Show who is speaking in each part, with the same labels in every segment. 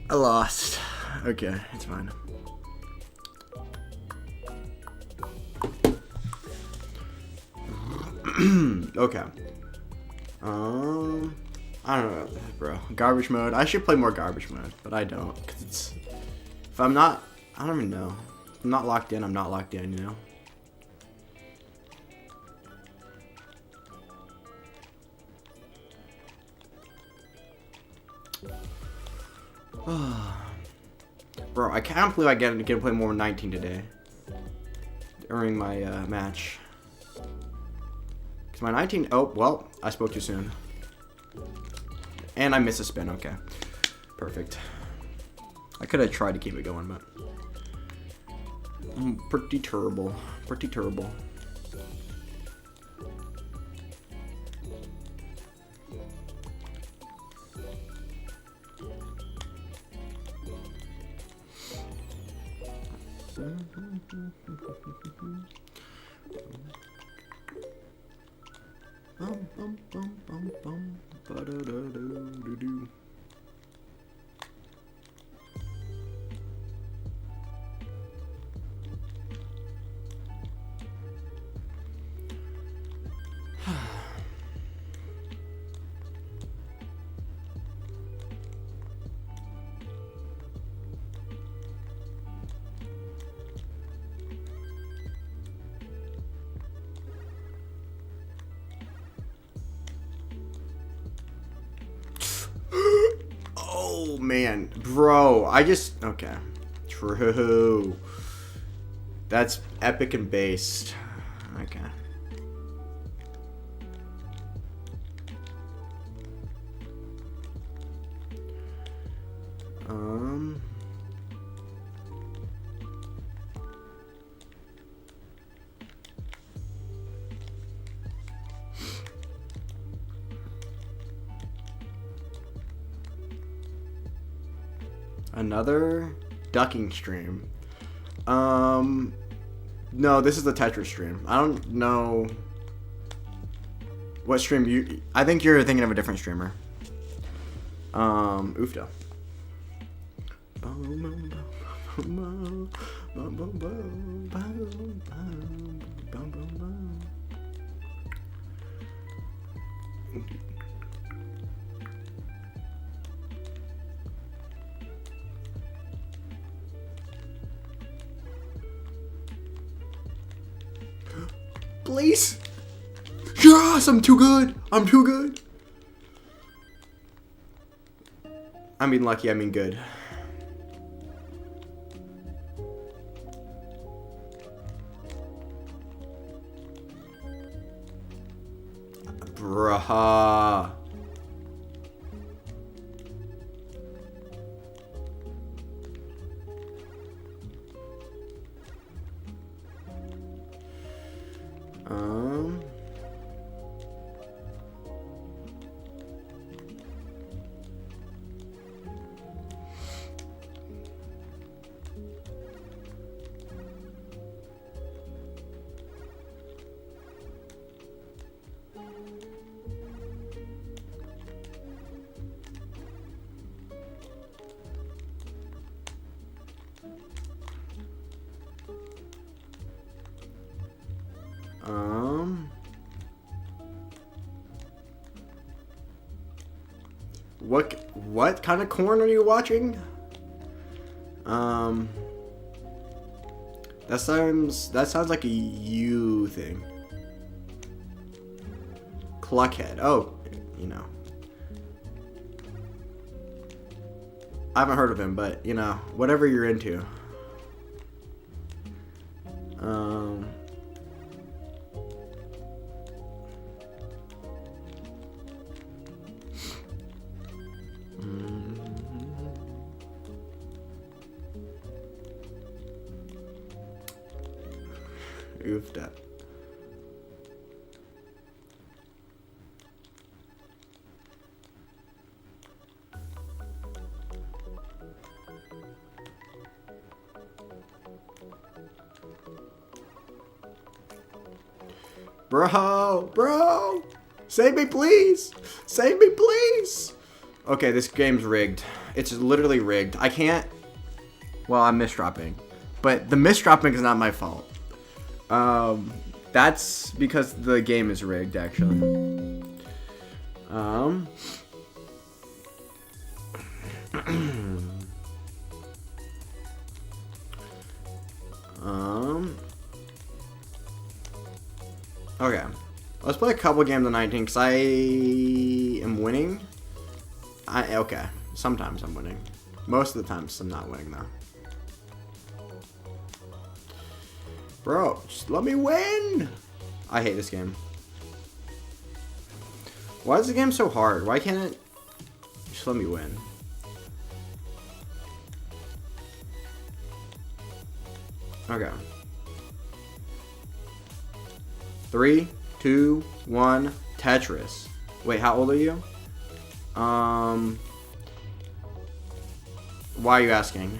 Speaker 1: I lost. Okay, it's fine. Okay. I don't know, bro. Garbage mode. I should play more garbage mode, but I don't, cause it's. If I'm not, I don't even know. If I'm not locked in, I'm not locked in, you know. Bro, I can't believe I get to play more than 19 today during my match. Cause my 19. Oh well, I spoke too soon, and I missed a spin. Okay, perfect. I could have tried to keep it going, but pretty terrible. Pretty terrible. Oh man, bro, okay. True. That's epic and based. Okay. Another ducking stream. No, this is the Tetris stream. I don't know what stream you. I think you're thinking of a different streamer. Oofda. Please. Yes, I'm too good. I'm too good. I mean lucky, I mean good. Bruh. What kind of corn are you watching? That sounds like a you thing. Cluckhead. Oh, you know. I haven't heard of him, but you know, whatever you're into. Oofed up. Bro! Save me, please! Save me, please! Okay, this game's rigged. It's literally rigged. I can't... Well, I'm misdropping. But the misdropping is not my fault. That's because the game is rigged, actually. Okay. Let's play a couple games of 19, because I am winning. Okay. Sometimes I'm winning. Most of the times I'm not winning, though. Bro, just let me win! I hate this game. Why is the game so hard? Why can't it just let me win? Okay. 3, 2, 1, Tetris. Wait, how old are you? Why are you asking?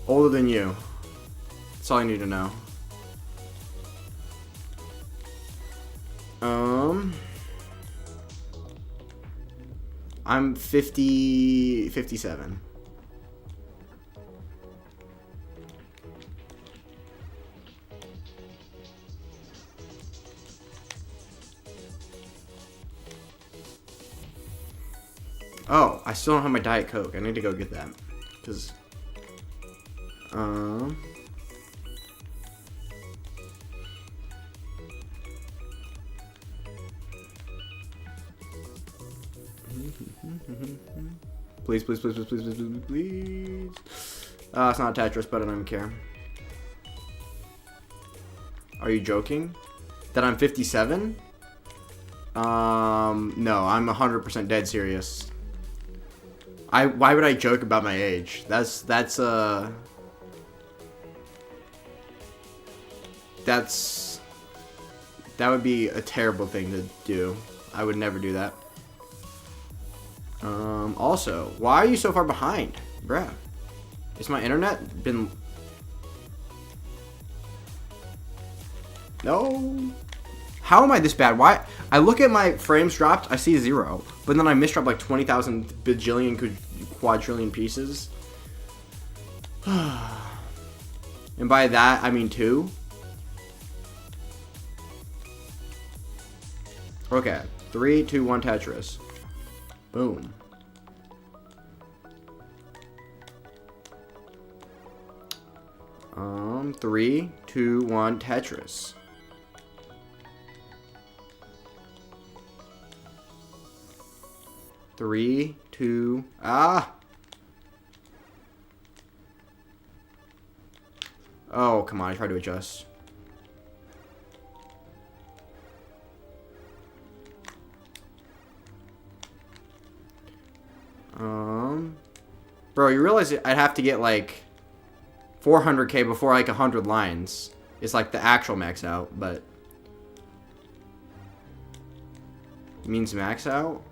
Speaker 1: Older than you. That's all I need to know. I'm 57. Oh, I still don't have my Diet Coke. I need to go get that. Because, please, please, please, please, please, please, please, please. It's not Tetris, but I don't even care. Are you joking? That I'm 57? No, I'm 100% dead serious. Why would I joke about my age? That would be a terrible thing to do. I would never do that. Also, why are you so far behind? Bruh. Is my internet been... No. How am I this bad? Why? I look at my frames dropped, I see 0. But then I misdropped like 20,000 bajillion quadrillion pieces. And by that, I mean 2. Okay. 3, 2, 1, Tetris. Boom. Three, 2, 1, Tetris. Three, 2, Oh, come on, I tried to adjust. Bro, you realize I'd have to get like 400k before like 100 lines. It's like the actual max out, but it means max out.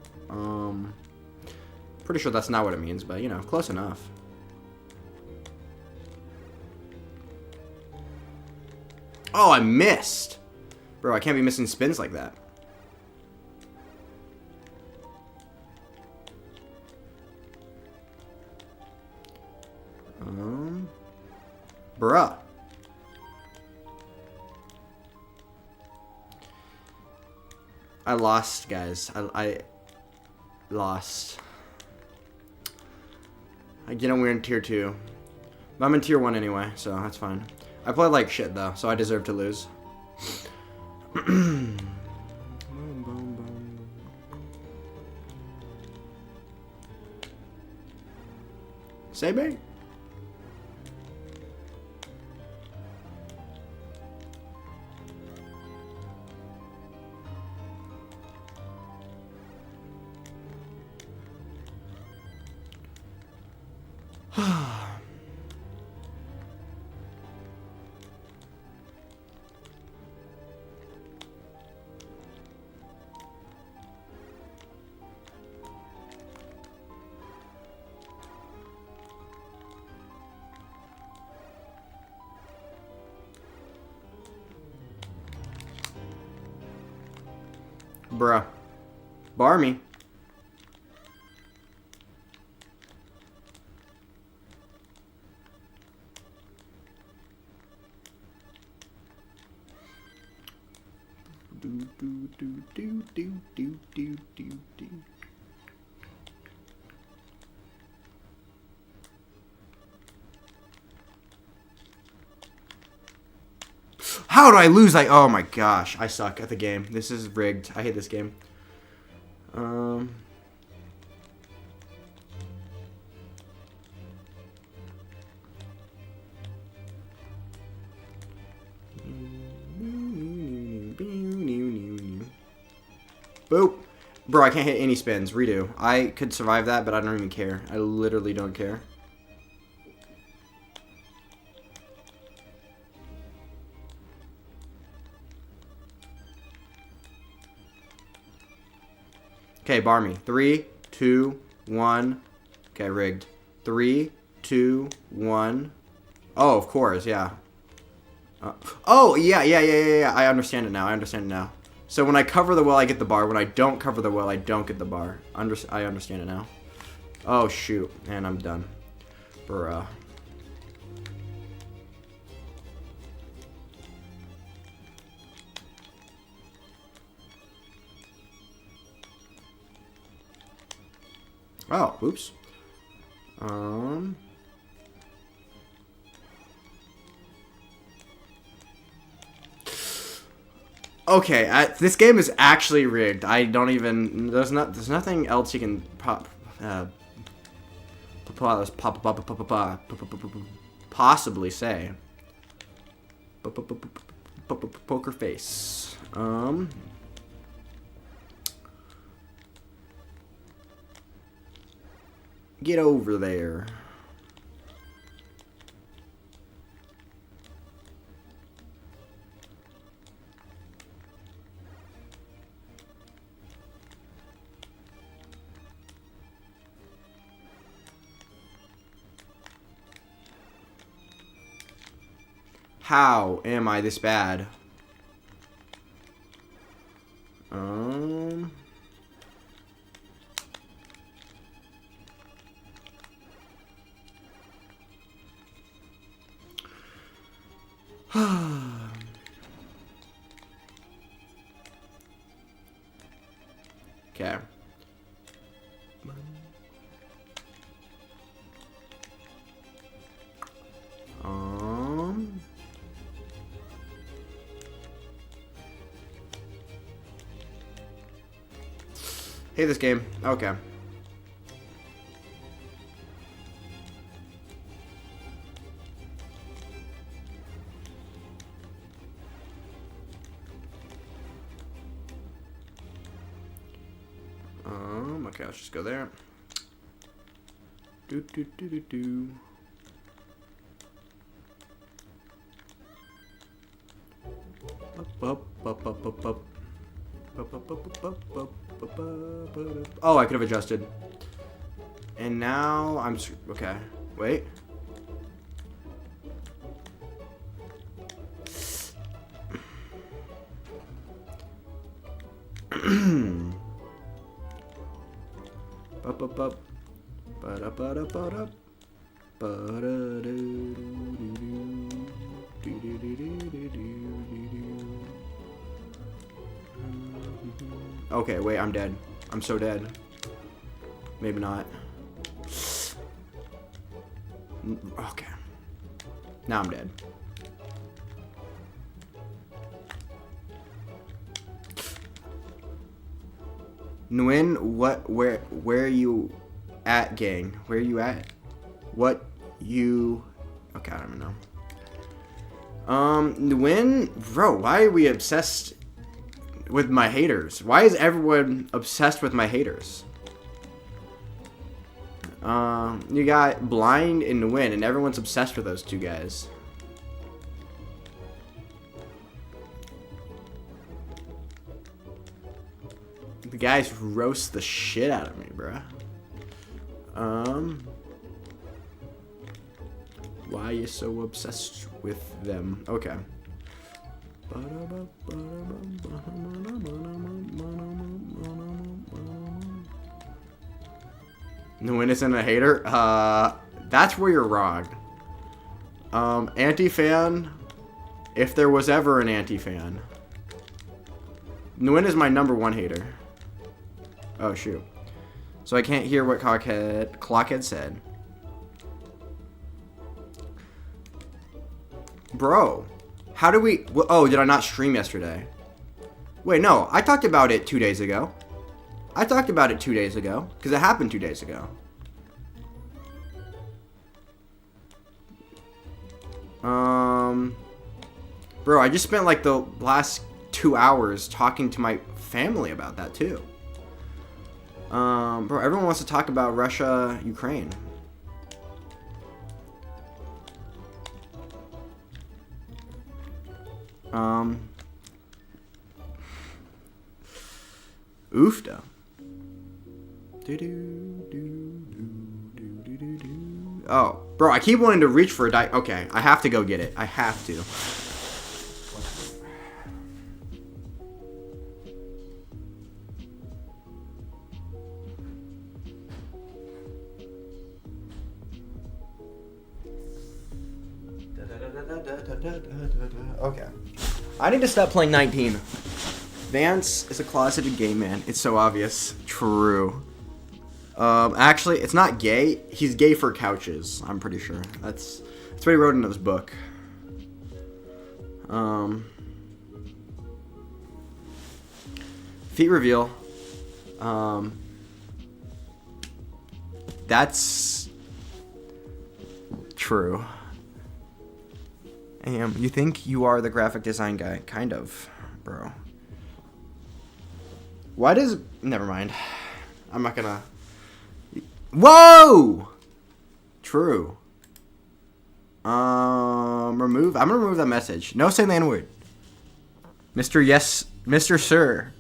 Speaker 1: Pretty sure that's not what it means, but you know, close enough. Oh, I missed. Bro, I can't be missing spins like that. Bruh. I lost, guys. I lost. Again, we're in tier 2. But I'm in tier 1 anyway, so that's fine. I played like shit, though, so I deserve to lose. Say me. Bruh. Bar me. How do I lose? Oh my gosh, I suck at the game. This is rigged. I hate this game. Boop. Bro, I can't hit any spins. Redo. I could survive that, but I don't even care. I literally don't care. Okay, bar me. 3, 2, 1. Okay, rigged. 3, 2, 1. Oh, of course, yeah. Oh, yeah. I understand it now. So when I cover the well, I get the bar. When I don't cover the well, I don't get the bar. I understand it now. Oh, shoot. And I'm done. Bruh. Oh, oops. Okay, this game is actually rigged. I don't even. There's nothing else you can possibly say. Poker face. Get over there. How am I this bad? Okay. Hate this game. Okay. Okay, let's just go there. Do. Up. Oh, I could have adjusted. And now I'm okay. Wait. Okay, wait, I'm dead. I'm so dead. Maybe not. Okay. Now I'm dead. Nguyen, where are you at, gang? Where are you at? What you... Okay, I don't even know. Nguyen, bro, why are we obsessed with my haters? Why is everyone obsessed with my haters? You got Blind and Nguyen, and everyone's obsessed with those two guys. The guys roast the shit out of me, bruh. Why are you so obsessed with them? Okay. Nguyen isn't a hater? That's where you're wrong. Anti-fan, if there was ever an anti-fan. Nguyen is my #1 hater. Oh, shoot. So I can't hear what Clockhead said. Bro, how do we... Oh, did I not stream yesterday? Wait, no. I talked about it 2 days ago. Because it happened 2 days ago. Bro, I just spent like the last 2 hours talking to my family about that too. Bro, everyone wants to talk about Russia, Ukraine. Oofda. Oh, bro, I keep wanting to reach for a die. Okay, I have to go get it. I have to. Okay. I need to stop playing 19. Vance is a closeted gay man. It's so obvious. True. Actually, it's not gay. He's gay for couches. I'm pretty sure. That's what he wrote in his book. Feet reveal. That's true. You think you are the graphic design guy? Kind of, bro. Why does... Never mind. I'm not gonna... Whoa! True. Remove... I'm gonna remove that message. No saying the N-word. Mr. Yes... Mr. Sir.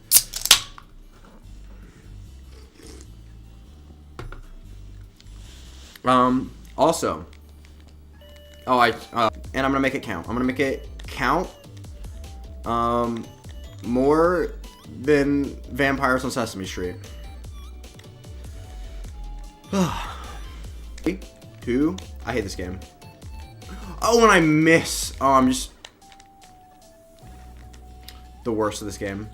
Speaker 1: Also... Oh, and I'm gonna make it count. I'm gonna make it count, more than Vampires on Sesame Street. 3, 2, I hate this game. Oh, and I miss. Oh, I'm just the worst of this game.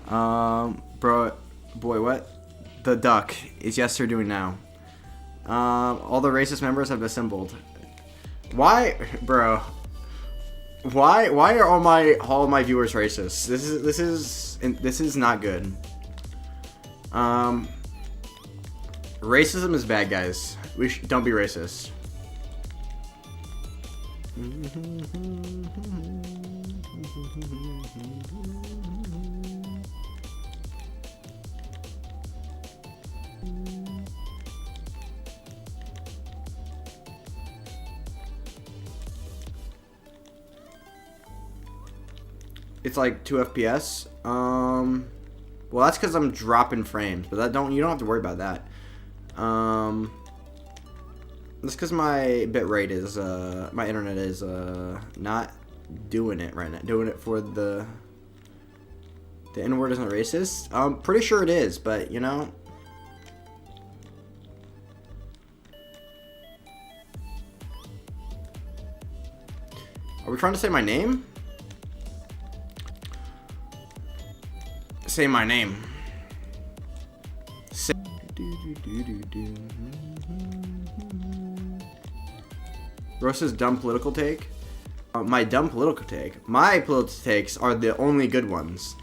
Speaker 1: Bro, boy, what? The duck is yes sir doing now. All the racist members have assembled. Why, bro? Why are all my viewers racist? This is not good. Racism is bad, guys. Don't be racist. It's like 2 FPS. Well, that's because I'm dropping frames, but you don't have to worry about that. That's because my bitrate is my internet is not doing it right now. Doing it for the N-word isn't racist. I'm pretty sure it is, but you know. Are we trying to say my name? Say my name. Say Rosa's dumb political take. My dumb political take. My political takes are the only good ones.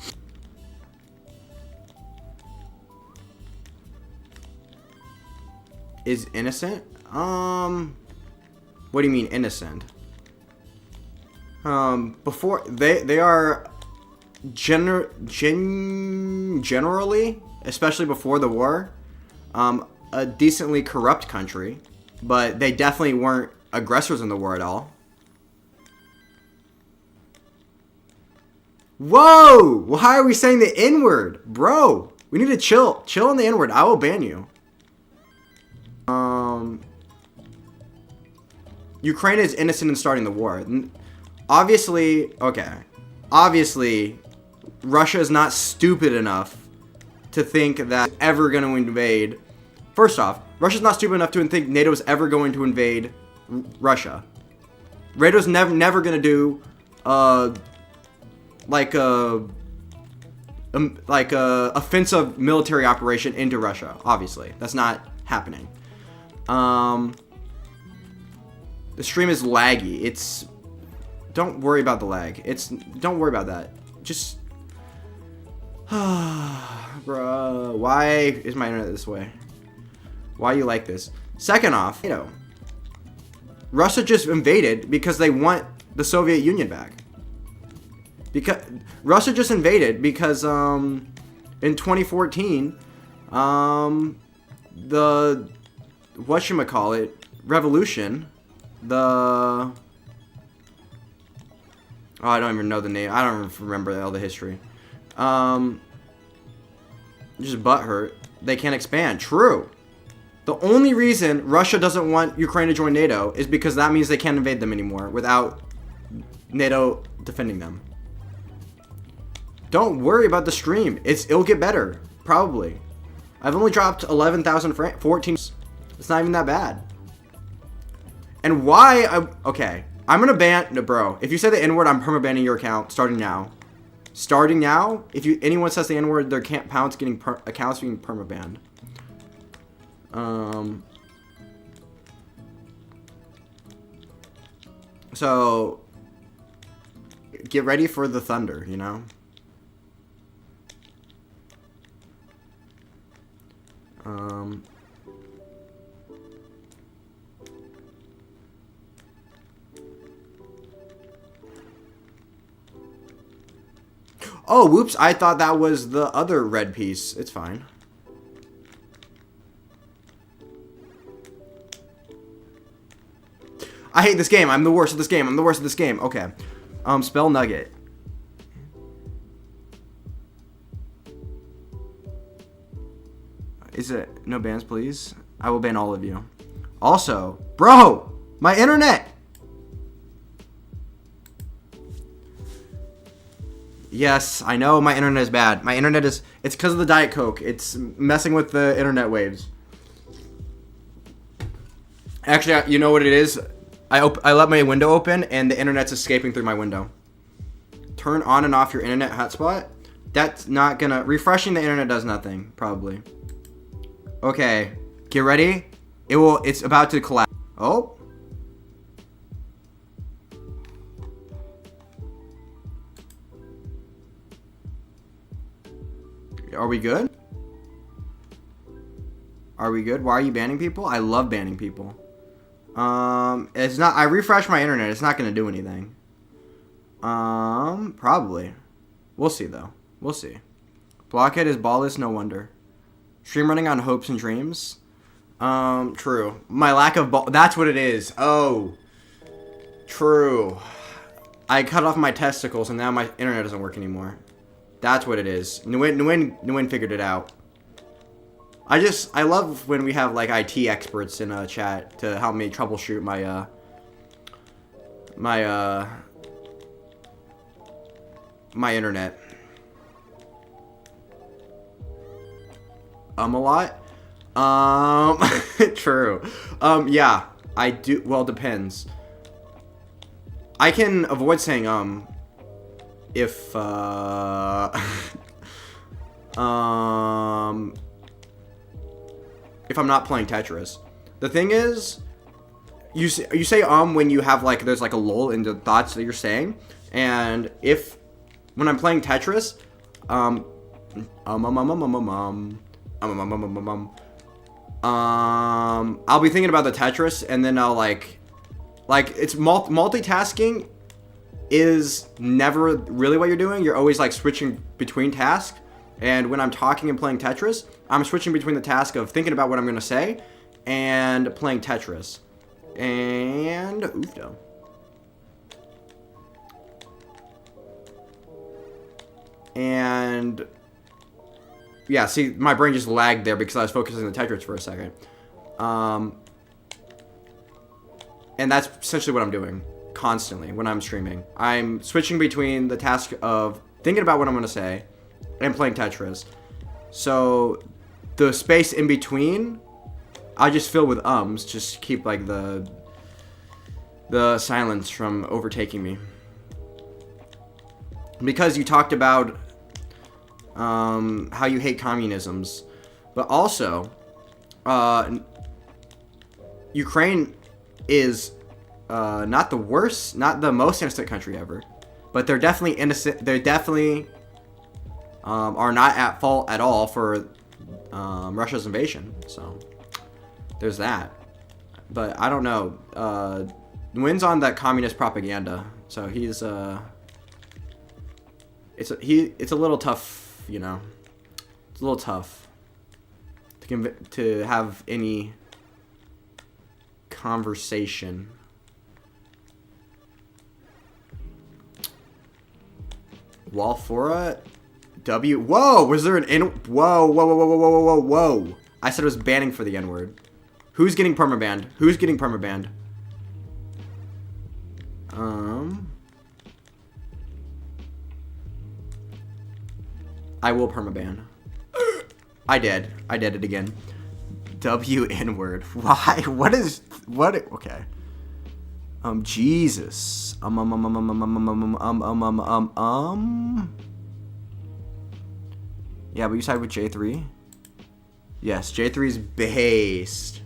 Speaker 1: Is innocent? What do you mean innocent? Before they are generally, especially before the war, a decently corrupt country, but they definitely weren't aggressors in the war at all. Whoa! Why are we saying the N-word? Bro, we need to chill. Chill on the N-word. I will ban you. Ukraine is innocent in starting the war. Obviously, okay. Obviously, Russia is not stupid enough to think that it's ever going to invade. First off, Russia's not stupid enough to think NATO is ever going to invade Russia. NATO's never going to do like a offensive military operation into Russia. Obviously, that's not happening. The stream is laggy. Don't worry about the lag. Don't worry about that. Just bruh, why is my internet this way? Why you like this? Second off, Russia just invaded because they want the Soviet Union back. Because Russia just invaded because in 2014 the whatchamacallit revolution, I don't even know the name. I don't even remember all the history. Just butthurt. They can't expand. True. The only reason Russia doesn't want Ukraine to join NATO is because that means they can't invade them anymore without NATO defending them. Don't worry about the stream. It'll get better. Probably. I've only dropped 11,000 14. It's not even that bad. And why? Okay. I'm gonna ban. No, bro. If you say the N-word, I'm permabanning your account starting now. Starting now. If anyone says the N-word, their accounts getting permabanned. So get ready for the thunder, you know? Oh, whoops, I thought that was the other red piece. It's fine. I hate this game. I'm the worst at this game. I'm the worst at this game. Okay. Spell nugget. Is it no bans, please? I will ban all of you. Also, bro, my internet. Yes, I know my internet is bad. My internet is, it's because of the Diet Coke. It's messing with the internet waves. Actually, you know what it is? I let my window open and the internet's escaping through my window. Turn on and off your internet hotspot. That's not gonna, refreshing the internet does nothing, probably. Okay, get ready. It's about to collapse. Oh. Are we good? Are we good? Why are you banning people? I love banning people. It's not, I refresh my internet. It's not going to do anything. Probably. We'll see though. We'll see. Blockhead is ballless, no wonder. Stream running on hopes and dreams. True. My lack of that's what it is. Oh. True. I cut off my testicles and now my internet doesn't work anymore. That's what it is. Nguyen figured it out. I love when we have like IT experts in a chat to help me troubleshoot my my internet. A lot. True. Yeah, I do. Well, depends. I can avoid saying if if I'm not playing Tetris. The thing is, you say when you have like there's like a lull in the thoughts that you're saying, and when I'm playing Tetris, I'll be thinking about the Tetris, and then I'll like it's multitasking is never really what you're doing. You're always like switching between tasks. And when I'm talking and playing Tetris, I'm switching between the task of thinking about what I'm going to say and playing Tetris. And oofdo. And yeah, see, my brain just lagged there because I was focusing on the Tetris for a second. And that's essentially what I'm doing constantly when I'm streaming. I'm switching between the task of thinking about what I'm gonna say, and playing Tetris. So the space in between, I just fill with ums, just to keep like the silence from overtaking me. Because you talked about how you hate communisms, but also Ukraine is not the worst, not the most innocent country ever, but they're definitely innocent. They definitely are not at fault at all for Russia's invasion. So there's that. But I don't know. Wins on that communist propaganda. So he's it's a little tough, you know. It's a little tough to have any conversation. Walfora W. Whoa, was there an N? Whoa. I said it was banning for the N word. Who's getting permabanned? Who's getting permabanned? I will permaban. I did it again. W N word. Why? What? Okay. Jesus. Yeah, but you side with J3? Yes, J3's based.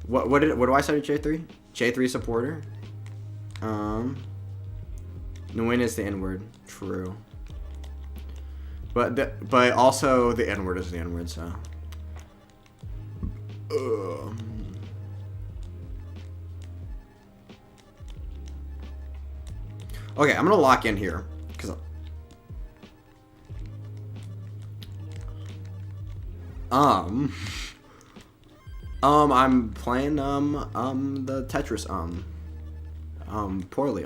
Speaker 1: What do I side with J3? J3 supporter? Nguyen is the N-word. True. But also the N-word is the N-word, so. Okay, I'm gonna lock in here because I'm playing the Tetris poorly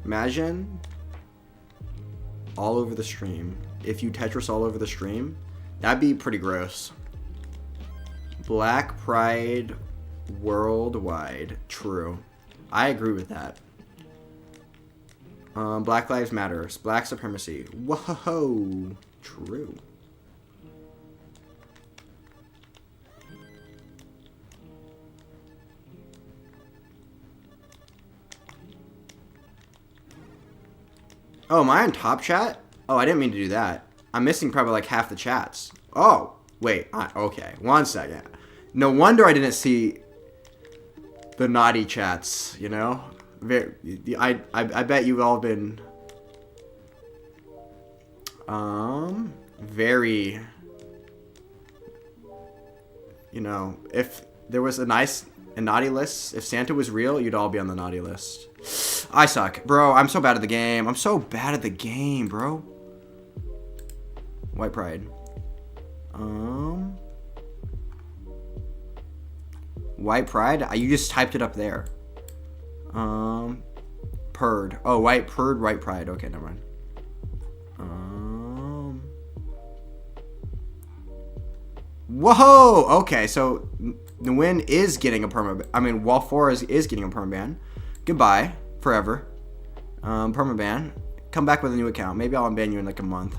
Speaker 1: Imagine all over the stream. If you Tetris all over the stream, that'd be pretty gross. Black Pride worldwide. True. I agree with that. Black Lives Matter. Black supremacy. Whoa. True. Oh, am I on top chat? Oh, I didn't mean to do that. I'm missing probably like half the chats. Oh, wait. Okay, 1 second. No wonder I didn't see the naughty chats, you know? I bet you've all been very, you know, if there was a naughty list, if Santa was real, you'd all be on the naughty list. I suck, bro. I'm so bad at the game. I'm so bad at the game, bro. White Pride. White Pride? You just typed it up there. Purd. Oh, White Pride. Okay, never mind. Whoa! Okay, so the win is getting a perma. I mean, Wall4 is getting a permaban. Goodbye, forever. Permaban. Come back with a new account. Maybe I'll unban you in like a month.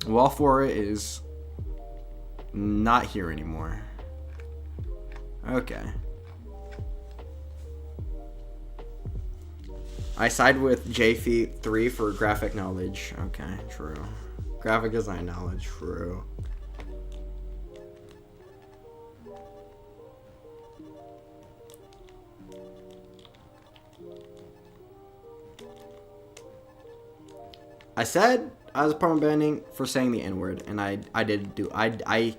Speaker 1: Wall4 is not here anymore. Okay. I side with JF3 for graphic knowledge. Okay, true. Graphic design knowledge, true. I said I was permabanning for saying the N-word, and I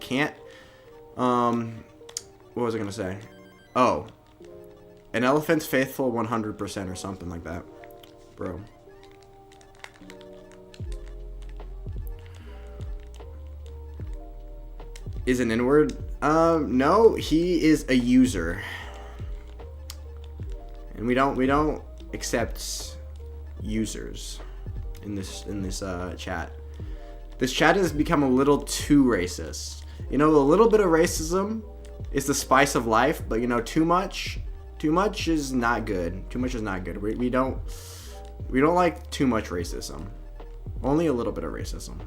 Speaker 1: can't, what was I gonna say? Oh. An elephant's faithful 100% or something like that. Bro. Is an N-word? No, he is a user. And we don't accept users in this chat. This chat has become a little too racist. You know, a little bit of racism is the spice of life, but you know, too much is not good. Too much is not good. We don't like too much racism. Only a little bit of racism.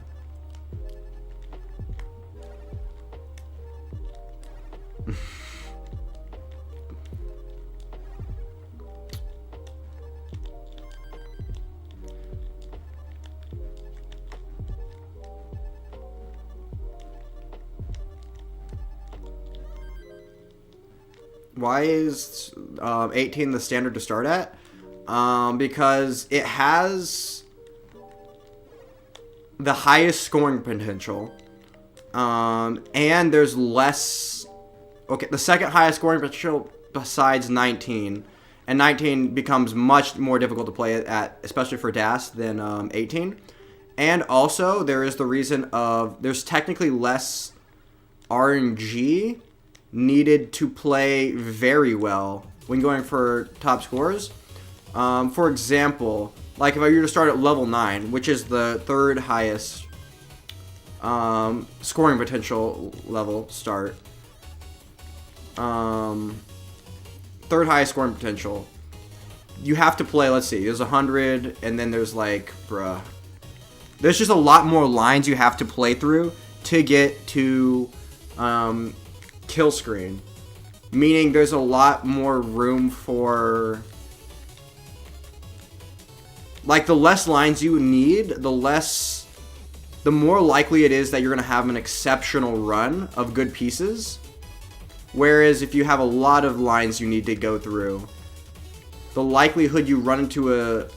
Speaker 1: Why is 18 the standard to start at? Because it has the highest scoring potential, and there's less. Okay, the second highest scoring potential besides 19, and 19 becomes much more difficult to play at, especially for DAS, than 18. And also, there is the reason of there's technically less RNG needed to play very well when going for top scores. For example, like if I were to start at level 9, which is the third highest scoring potential level start, third highest scoring potential, you have to play, let's see, there's 100, and then there's like, there's just a lot more lines you have to play through to get to kill screen, meaning there's a lot more room for, like, the less lines you need, the more likely it is that you're going to have an exceptional run of good pieces. Whereas if you have a lot of lines you need to go through, the likelihood you run into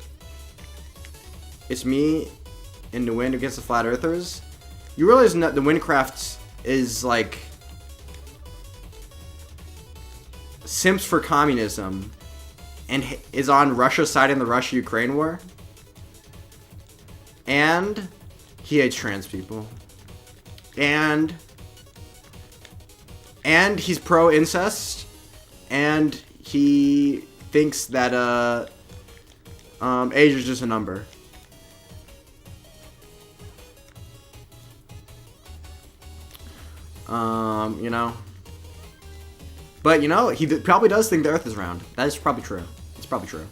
Speaker 1: it's me in the wind against the flat earthers, you realize that the Windcraft is like simps for communism and is on Russia's side in the Russia-Ukraine war. And he hates trans people. And he's pro-incest. And he thinks that age is just a number. You know. But, you know, he probably does think the Earth is round. That is probably true. It's probably true.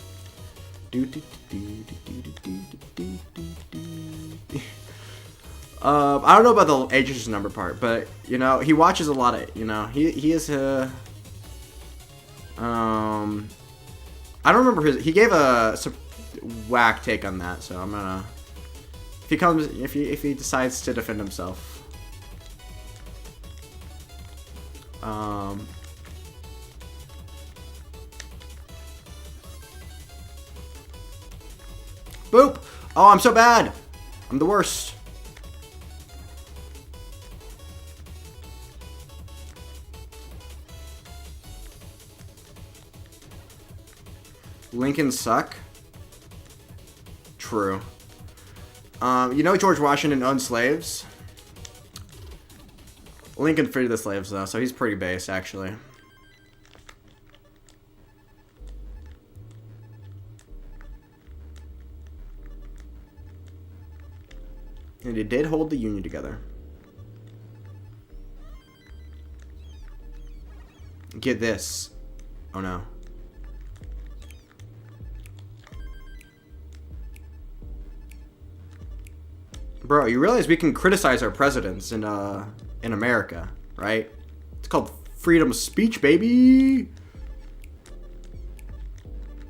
Speaker 1: I don't know about the ages number part, but, you know, he watches a lot of, you know, he is a... I don't remember he gave a whack take on that, so I'm gonna... If he decides to defend himself. Boop! Oh, I'm so bad! I'm the worst. Lincoln suck? True. You know George Washington owned slaves? Lincoln freed the slaves, though, so he's pretty base, actually. And he did hold the Union together. Get this. Oh, no. Bro, you realize we can criticize our presidents in America, right? It's called freedom of speech, baby.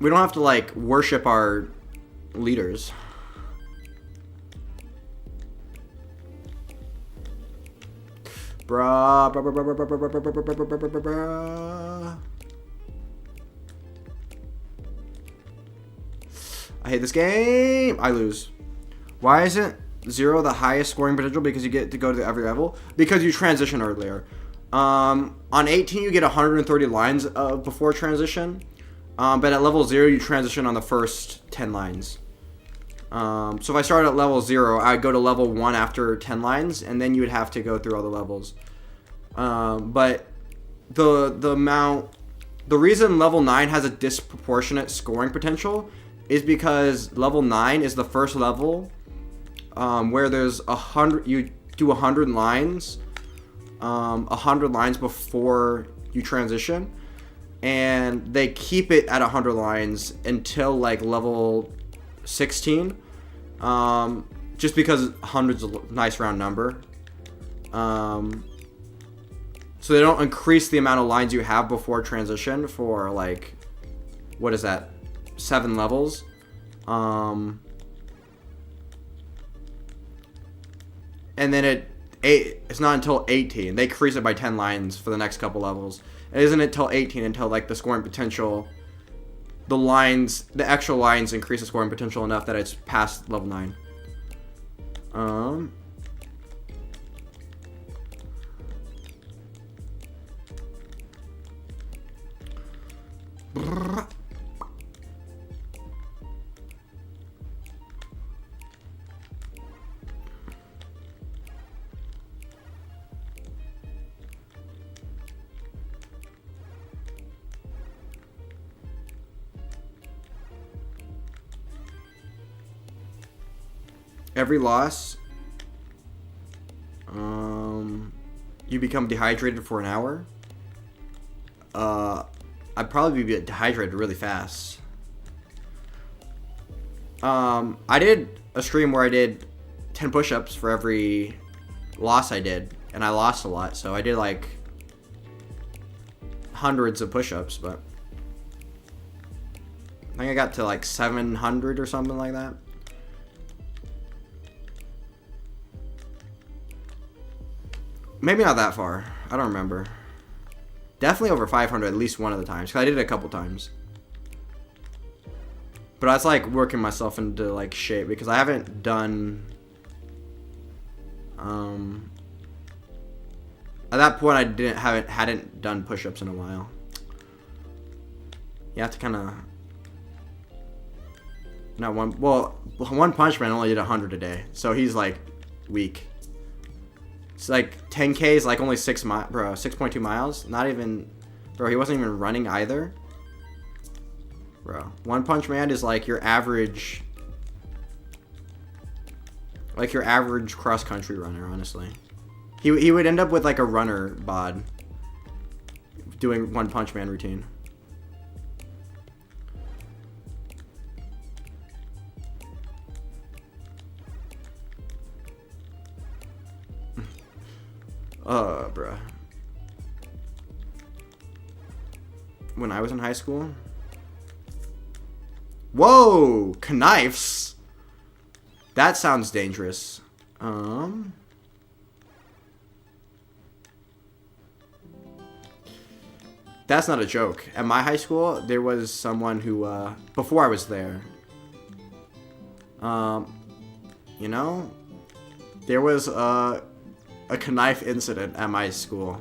Speaker 1: We don't have to, like, worship our leaders. Bruh. I hate this game. I lose. Why isn't 0 the highest scoring potential? Because you get to go to every level. Because you transition earlier. On 18, you get 130 lines before transition. But at level 0, you transition on the first 10 lines. So if I started at level 0, I'd go to level 1 after 10 lines, and then you would have to go through all the levels. But the amount the reason level 9 has a disproportionate scoring potential is because level 9 is the first level where there's 100. You do 100 lines, 100 lines before you transition, and they keep it at 100 lines until like level 16. Just because 100's a nice round number. So they don't increase the amount of lines you have before transition for like, what is that, 7 levels. And then it's not until 18. They increase it by 10 lines for the next couple levels. It isn't until 18 until like the scoring potential, the extra lines increase the scoring potential enough that it's past level 9. Every loss, you become dehydrated for an hour. I'd probably be dehydrated really fast. I did a stream where I did 10 push-ups for every loss I did, and I lost a lot, so I did like hundreds of push-ups, but I think I got to like 700 or something like that. Maybe not that far. I don't remember. Definitely over 500 at least one of the times, because I did it a couple times. But I was like working myself into like shape because I haven't done. At that point, I hadn't done push-ups in a while. You have to kind of. Not one. Well, One Punch Man only did 100 a day, so he's like weak. It's like 10K is like only 6.2 miles. Not even, bro. He wasn't even running either. Bro, One Punch Man is like your average, cross country runner. Honestly, he would end up with like a runner bod doing One Punch Man routine. Bruh. When I was in high school. Whoa! Knives? That sounds dangerous. That's not a joke. At my high school, there was someone who, before I was there, you know, there was a knife incident at my school.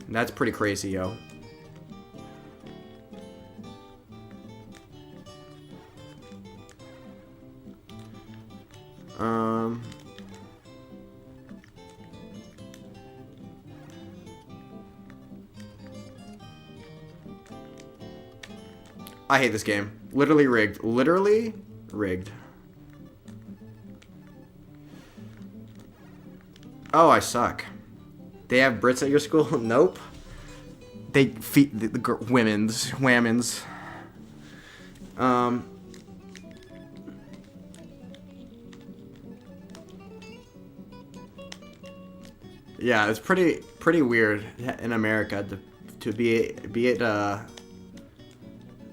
Speaker 1: And that's pretty crazy, yo. I hate this game. Literally rigged. Literally rigged. Oh, I suck. They have Brits at your school? Nope. They feed the women's. Yeah, it's pretty weird in America to be at a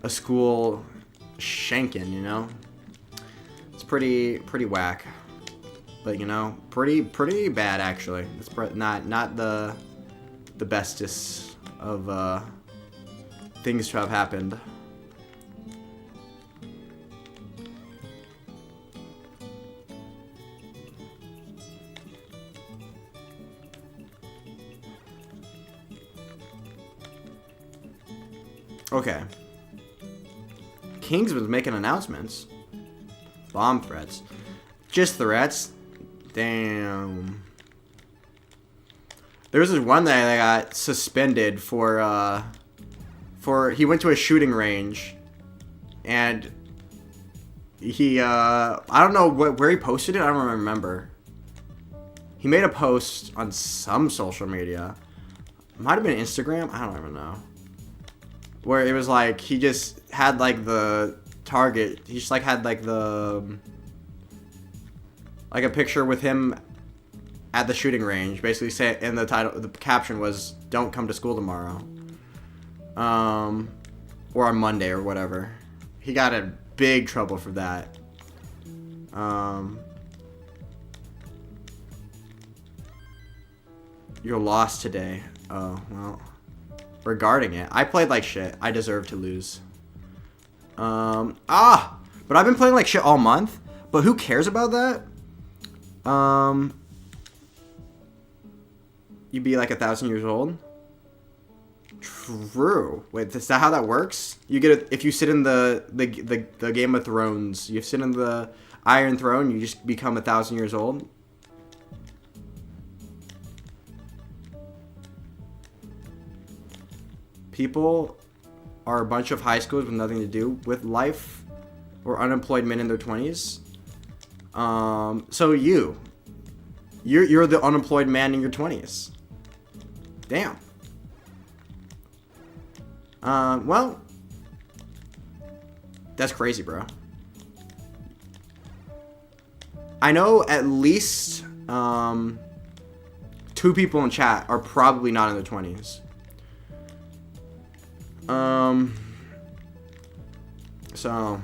Speaker 1: school shanking, you know? It's pretty whack. But, you know, pretty bad, actually. It's not the bestest of things to have happened. Okay. Kings was making announcements. Bomb threats. Just threats? Damn. There was this one that got suspended for he went to a shooting range, and he I don't know where he posted it. I don't remember. He made a post on some social media. Might have been Instagram. I don't even know. Where it was like he just had like the target. He just like had like the like a picture with him at the shooting range. Basically, say in the title, the caption was "Don't come to school tomorrow," or on Monday or whatever. He got in big trouble for that. You're lost today. Oh, well. Regarding it, I played like shit. I deserve to lose. But I've been playing like shit all month. But who cares about that? You'd be like 1,000 years old. True. Wait, is that how that works? You get if you sit in the Game of Thrones, you sit in the Iron Throne, you just become 1,000 years old. People are a bunch of high schoolers with nothing to do with life, or unemployed men in their 20s. So you're the unemployed man in your 20s. Damn. Well, that's crazy, bro. I know at least 2 people in chat are probably not in their 20s. So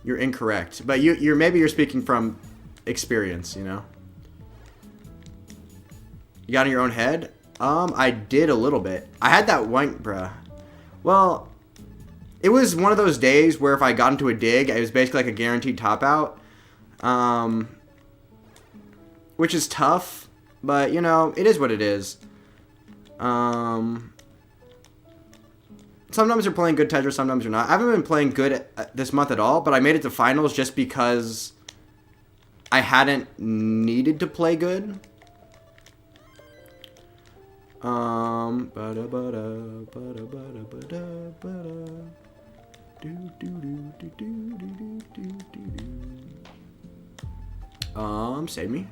Speaker 1: you're incorrect, but you're speaking from experience, you know. You got in your own head? I did a little bit. I had that one, bruh. Well, it was one of those days where if I got into a dig, it was basically like a guaranteed top out. Which is tough, but you know, it is what it is. Sometimes you're playing good Tetris, sometimes you're not. I haven't been playing good this month at all, but I made it to finals just because I hadn't needed to play good. Save me.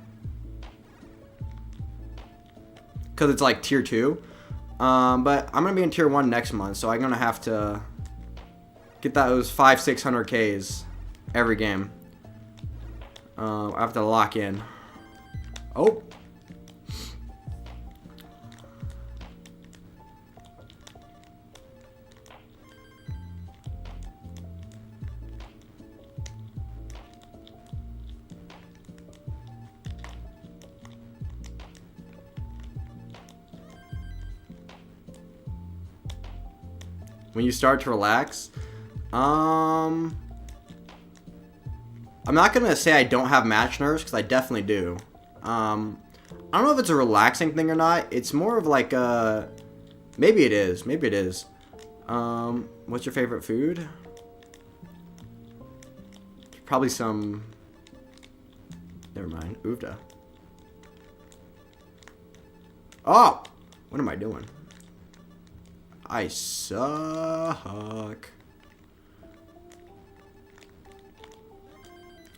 Speaker 1: Because it's like tier 2. But I'm going to be in tier 1 next month, so I'm going to have to get those 500-600 Ks every game. I have to lock in. Oh. When you start to relax, I'm not gonna say I don't have match nerves, because I definitely do. I don't know if it's a relaxing thing or not. It's more of like a, maybe it is. What's your favorite food? Probably some. Never mind. Uvda. Oh, what am I doing? I suck.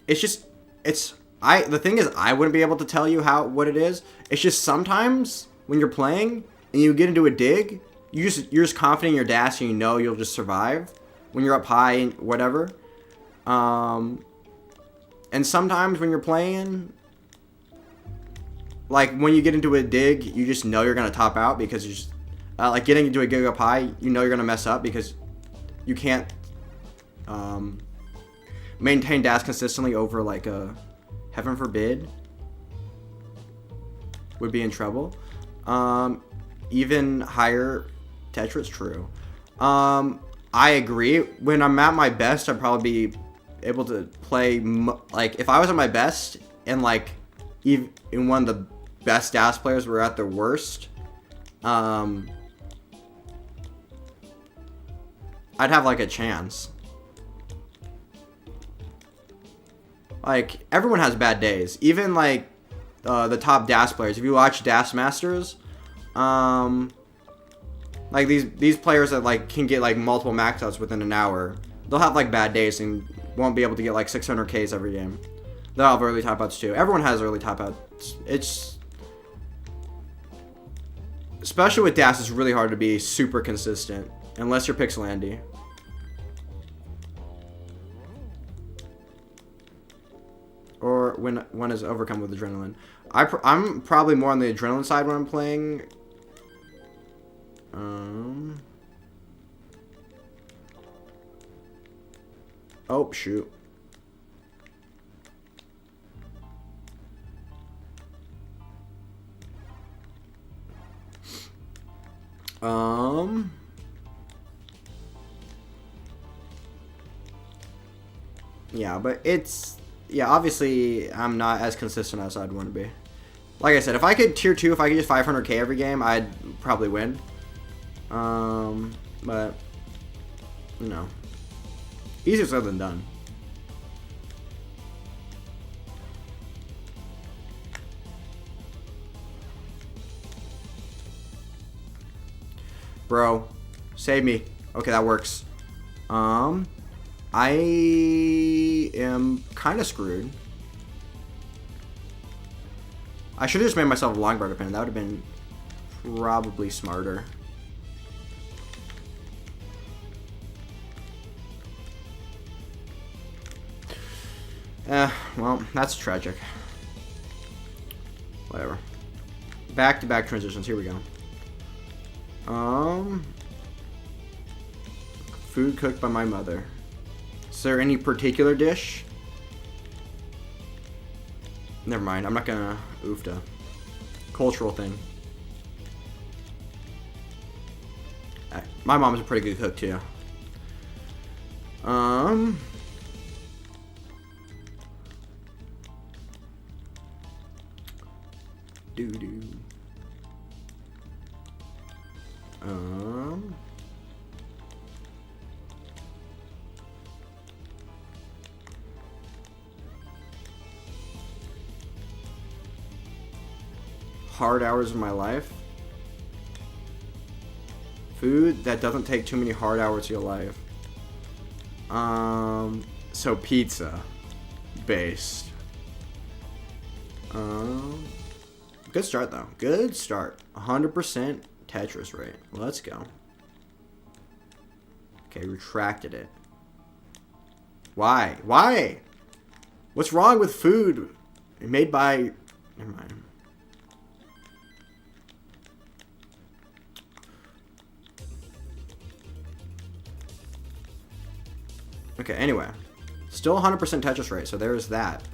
Speaker 1: It's just, the thing is, I wouldn't be able to tell you what it is. It's just sometimes when you're playing and you get into a dig, you're just confident in your dash and you know you'll just survive when you're up high and whatever. And sometimes when you're playing, like when you get into a dig, you just know you're gonna top out because you just. Like getting into a gig up high, you know you're going to mess up because you can't maintain dash consistently over like a, heaven forbid, would be in trouble. Even higher Tetris, true. I agree. When I'm at my best, I'd probably be able to play, like if I was at my best and like in one of the best dash players were at their worst, I'd have like a chance. Like everyone has bad days. Even like the top dash players. If you watch Dash Masters, like Like these players that like can get like multiple max outs within an hour, they'll have like bad days and won't be able to get like 600 Ks every game. They'll have early top outs too. Everyone has early top outs. It's especially with DAS, it's really hard to be super consistent unless you're Pixelandy. Or when one is overcome with adrenaline. I'm probably more on the adrenaline side when I'm playing. Oh, shoot. Yeah, but it's... Yeah, obviously, I'm not as consistent as I'd want to be. Like I said, if I could tier 2, if I could get 500k every game, I'd probably win. But, you know. Easier said than done. Bro, save me. Okay, that works. I am kind of screwed. I should have just made myself a long barter pin. That would have been probably smarter. Well, that's tragic. Whatever. Back-to-back transitions. Here we go. Food cooked by my mother. Is there any particular dish? Never mind. I'm not gonna oofta. Cultural thing. My mom is a pretty good cook too. Doo-doo. Hard hours of my life. Food that doesn't take too many hard hours of your life. So pizza based. Good start though. Good start. 100% Tetris rate. Let's go. Okay, retracted it. Why? Why? What's wrong with food made by... Never mind. Okay, anyway. Still 100% Tetris rate, so there's that.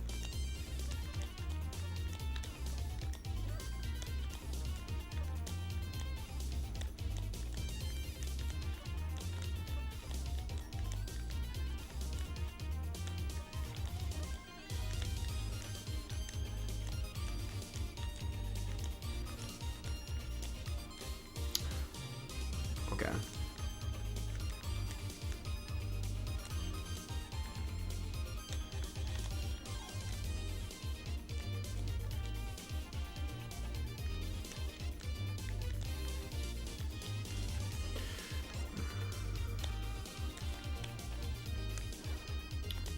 Speaker 1: Okay.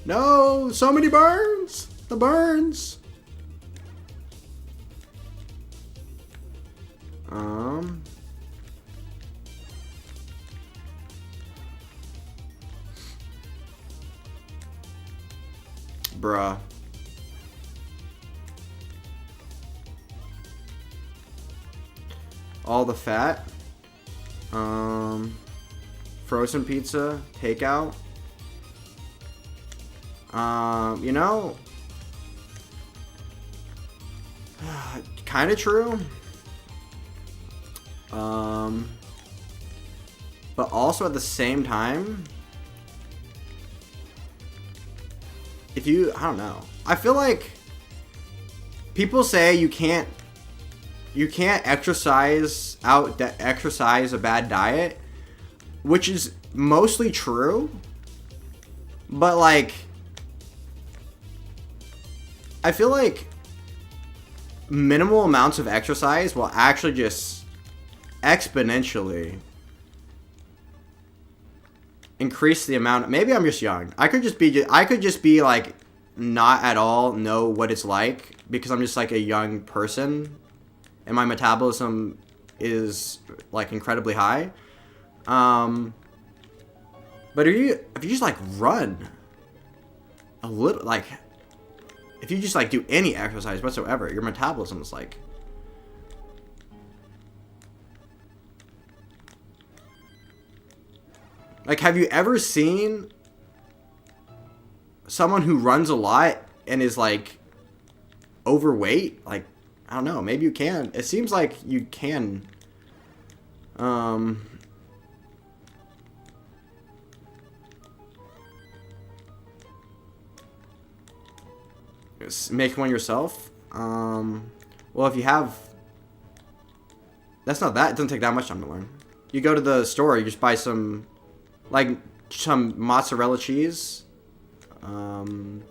Speaker 1: No, so many burns. The burns. Bruh. All the fat. Frozen pizza, takeout. You know, kind of true. But also at the same time, if you, I don't know. I feel like people say you can't exercise a bad diet, which is mostly true. But like, I feel like minimal amounts of exercise will actually just exponentially increase the amount. Maybe I'm just young. I could just be like not at all know what it's like because I'm just like a young person and my metabolism is like incredibly high. But if you just like run a little, like if you just like do any exercise whatsoever, your metabolism is like have you ever seen someone who runs a lot and is like overweight? Like, I don't know, maybe you can. It seems like you can. Make one yourself. Well, if you have, that's not that. It doesn't take that much time to learn. You go to the store. You just buy some, like some mozzarella cheese, some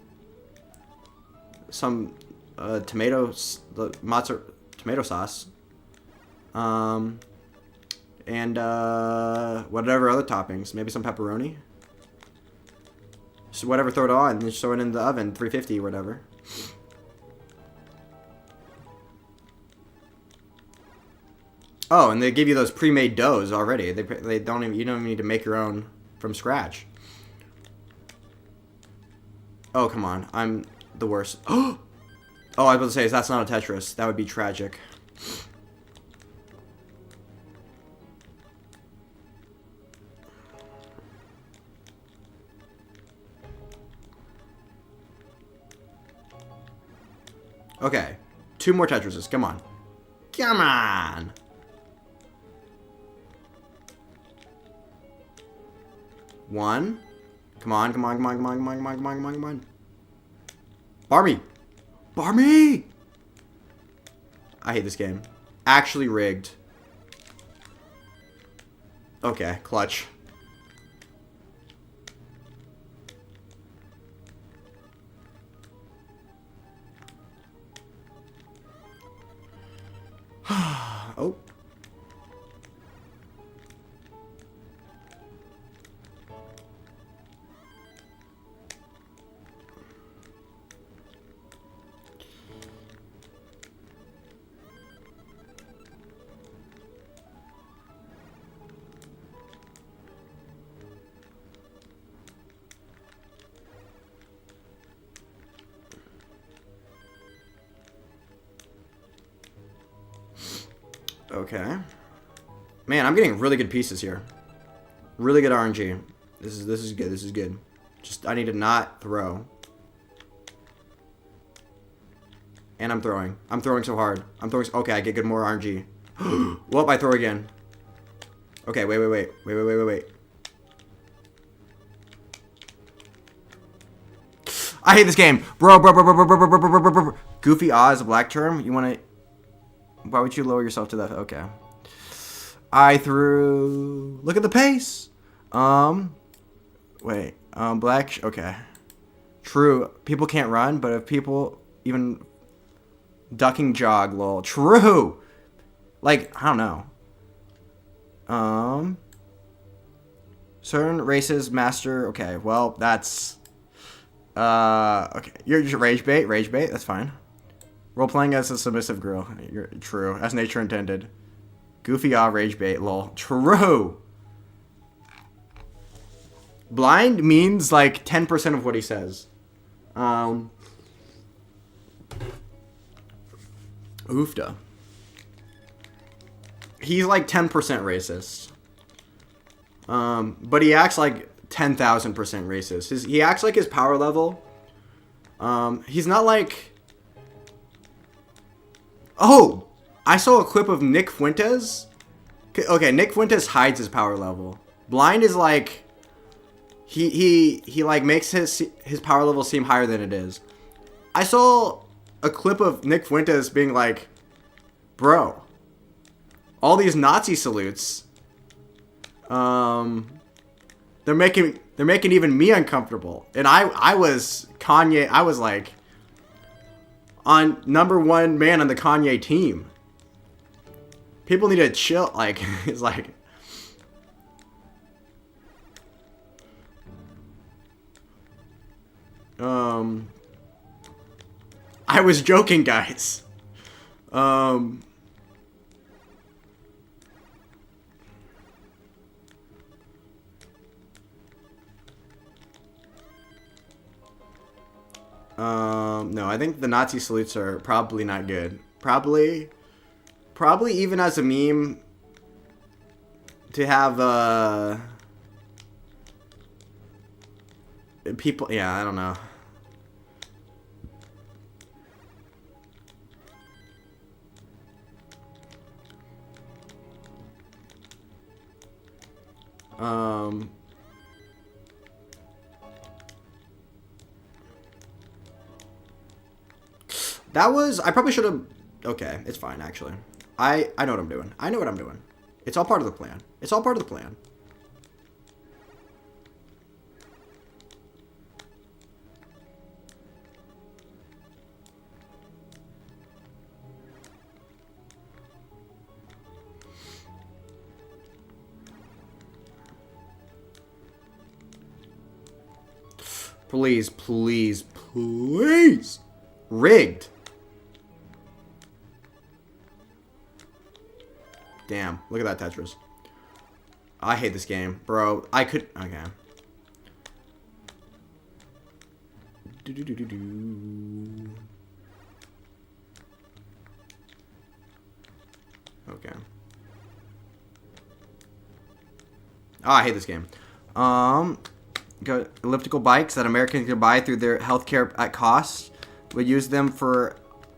Speaker 1: tomato sauce, and whatever other toppings. Maybe some pepperoni. So whatever, throw it on, and just throw it in the oven, 350 or whatever. Oh, and they give you those pre-made doughs already. They don't even, you don't even need to make your own from scratch. Oh, come on. I'm the worst. Oh, I was about to say, that's not a Tetris. That would be tragic. Okay. 2 more Tetrises. Come on. Come on! One. Come on, come on, come on, come on, come on, come on, come on, come on, come on. Barmy! Barmy! I hate this game. Actually rigged. Okay, clutch. Oh. Okay. Man, I'm getting really good pieces here. Really good RNG. This is good. This is good. Just I need to not throw. And I'm throwing. I'm throwing so hard. I'm throwing. Okay, I get good more RNG. Well, I throw again. Okay, wait. I hate this game, bro. Goofy ah is a black term. You want to? Why would you lower yourself to that? Okay. I threw. Look at the pace. Wait. Black. Okay. True. People can't run, but if people even ducking jog, lol. True. Like I don't know. Certain races master. Okay. Well, that's. Okay. You're just rage bait. Rage bait. That's fine. Role playing as a submissive girl. You're true. As nature intended. Goofy ah rage bait, lol. True. Blind means like 10% of what he says. Oofda. He's like 10% racist. But he acts like 10,000% racist. He acts like his power level. He's not like. Oh, I saw a clip of Nick Fuentes. Okay, Nick Fuentes hides his power level. Blind is like he like makes his power level seem higher than it is. I saw a clip of Nick Fuentes being like, "Bro, all these Nazi salutes, they're making even me uncomfortable." And I was Kanye. I was like on #1 man on the Kanye team. People need to chill. Like, it's like, I was joking, guys. No, I think the Nazi salutes are probably not good. Probably even as a meme to have, people, yeah, I don't know. That was, I probably should have, okay, it's fine, actually. I know what I'm doing. I know what I'm doing. It's all part of the plan. It's all part of the plan. Please, please, please. Rigged. Damn, look at that Tetris. I hate this game, bro. I could, okay. Okay. Oh, I hate this game. Elliptical bikes that Americans can buy through their healthcare at cost. We use them for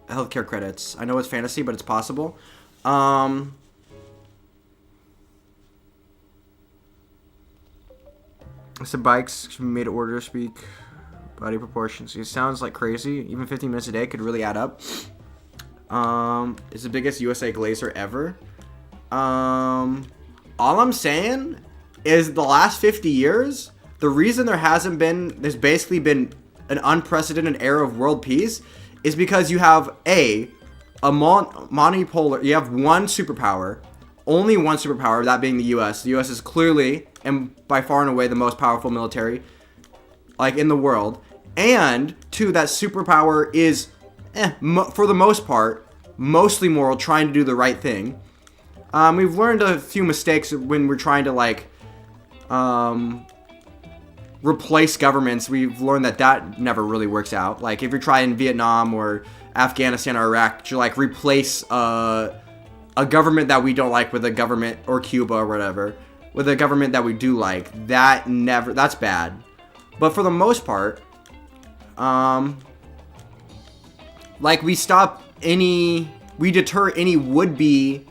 Speaker 1: healthcare credits. I know it's fantasy, but it's possible. Some bikes can be made to order, speak, body proportions. It sounds like crazy. Even 15 minutes a day could really add up. It's the biggest USA glazer ever. All I'm saying is the last 50 years, the reason there's basically been an unprecedented era of world peace is because you have a monopolar, you have one superpower, only one superpower, that being the US. The US is clearly and by far and away the most powerful military like in the world. And two, that superpower is for the most part mostly moral, trying to do the right thing. We've learned a few mistakes when we're trying to like replace governments. We've learned that never really works out. Like if you're trying Vietnam or Afghanistan or Iraq to like replace a government that we don't like with a government, or Cuba or whatever, with a government that we do like, that's bad. But for the most part, like we deter any would-be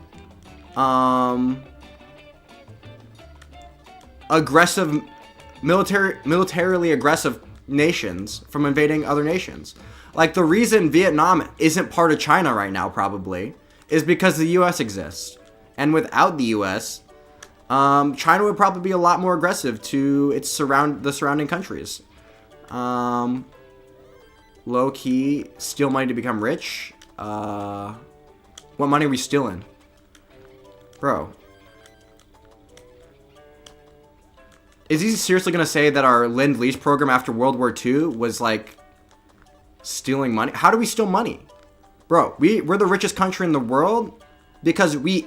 Speaker 1: aggressive militarily aggressive nations from invading other nations. Like the reason Vietnam isn't part of China right now probably is because the US exists. And without the US, China would probably be a lot more aggressive to the surrounding countries. Low key, steal money to become rich. What money are we stealing? Bro. Is he seriously going to say that our Lend-Lease program after World War II was like stealing money? How do we steal money? Bro, we're the richest country in the world because we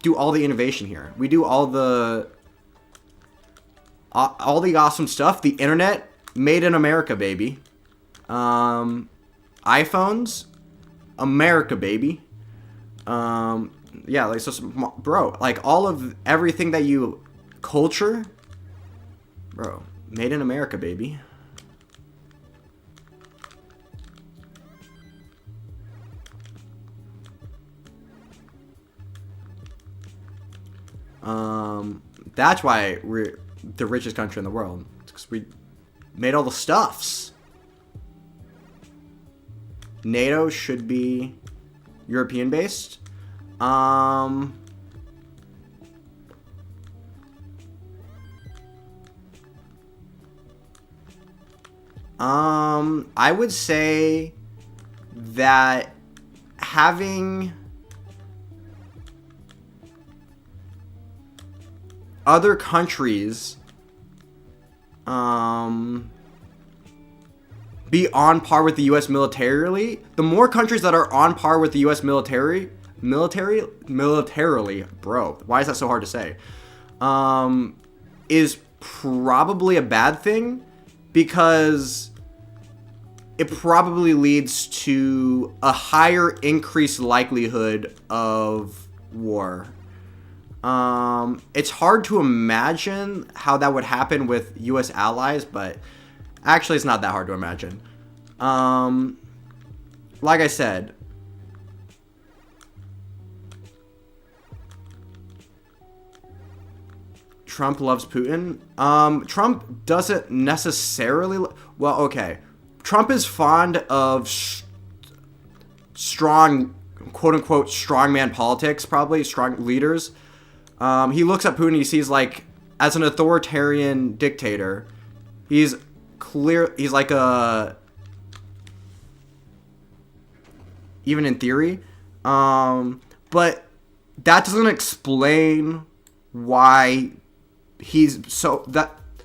Speaker 1: do all the innovation here. We do all the awesome stuff. The internet, made in America, baby. iPhones, America, baby. Yeah, like so, bro, like all of everything that you culture, bro, made in America, baby. That's why we're the richest country in the world. Because we made all the stuffs. NATO should be European based. I would say that having other countries be on par with the U.S. militarily, the more countries that are on par with the U.S. militarily, bro, why is that so hard to say? Is probably a bad thing, because it probably leads to a higher increased likelihood of war. It's hard to imagine how that would happen with U.S. allies, but actually it's not that hard to imagine. Like I said, Trump loves Putin. Trump doesn't necessarily... Well, okay. Trump is fond of strong, quote-unquote, strongman politics, probably, strong leaders. He looks at Putin, he sees, like, as an authoritarian dictator, he's like a... Even in theory. But that doesn't explain why he's so...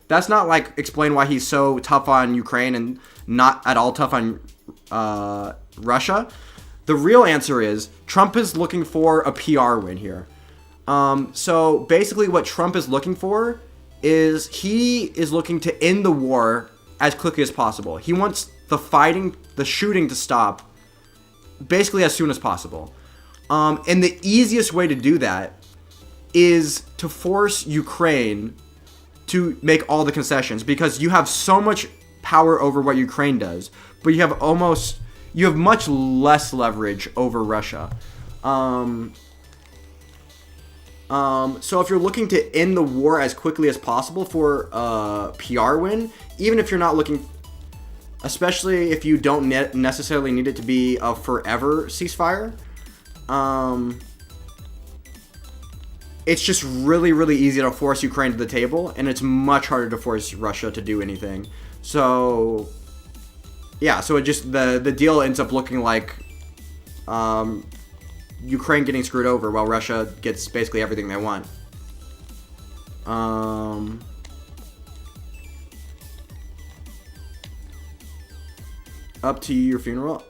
Speaker 1: That's not, like, explain why he's so tough on Ukraine and not at all tough on Russia. The real answer is Trump is looking for a PR win here. So basically what Trump is looking for is he is looking to end the war as quickly as possible. He wants the fighting, the shooting to stop basically as soon as possible. And the easiest way to do that is to force Ukraine to make all the concessions, because you have so much power over what Ukraine does, but you have much less leverage over Russia. So if you're looking to end the war as quickly as possible for a PR win, even if you're not looking, especially if you don't necessarily need it to be a forever ceasefire, it's just really, really easy to force Ukraine to the table, and it's much harder to force Russia to do anything. So, yeah, so it just, the deal ends up looking like Ukraine getting screwed over while Russia gets basically everything they want. Up to your funeral?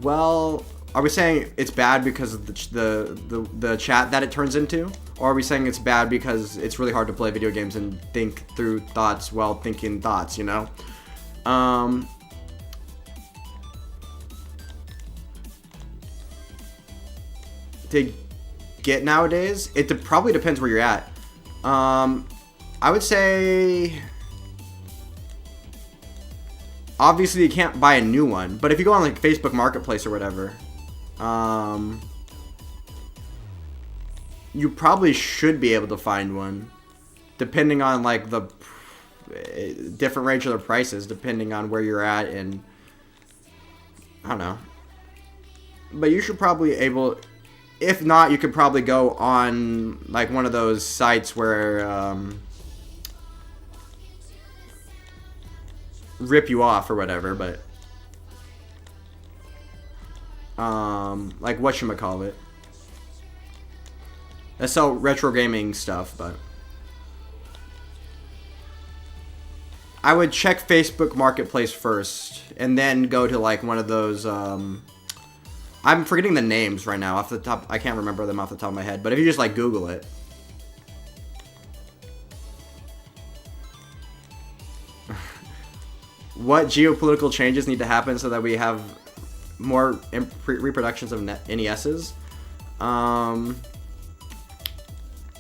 Speaker 1: Well... Are we saying it's bad because of the chat that it turns into? Or are we saying it's bad because it's really hard to play video games and think through thoughts while thinking thoughts, you know? To get nowadays, it probably depends where you're at. I would say... Obviously, you can't buy a new one, but if you go on like Facebook Marketplace or whatever... you probably should be able to find one, depending on like the different range of the prices, depending on where you're at, and I don't know. But you should probably able, if not, you could probably go on like one of those sites where rip you off or whatever, but. Like whatchamacallit. They sell retro gaming stuff, but I would check Facebook Marketplace first, and then go to like one of those, I'm forgetting the names right now off the top, I can't remember them off the top of my head, but if you just like Google it. What geopolitical changes need to happen so that we have more reproductions of NESs?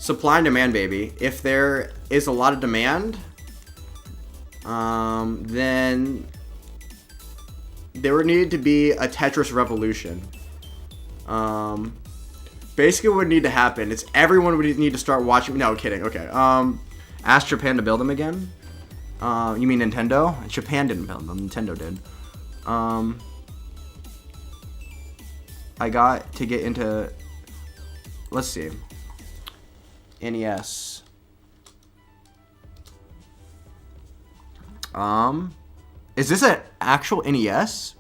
Speaker 1: Supply and demand, baby. If there is a lot of demand, then there would need to be a Tetris revolution. Basically what would need to happen is everyone would need to start watching. No, kidding. Okay. Ask Japan to build them again. You mean Nintendo? Japan didn't build them. Nintendo did. I got to get into, let's see, NES. Is this an actual NES?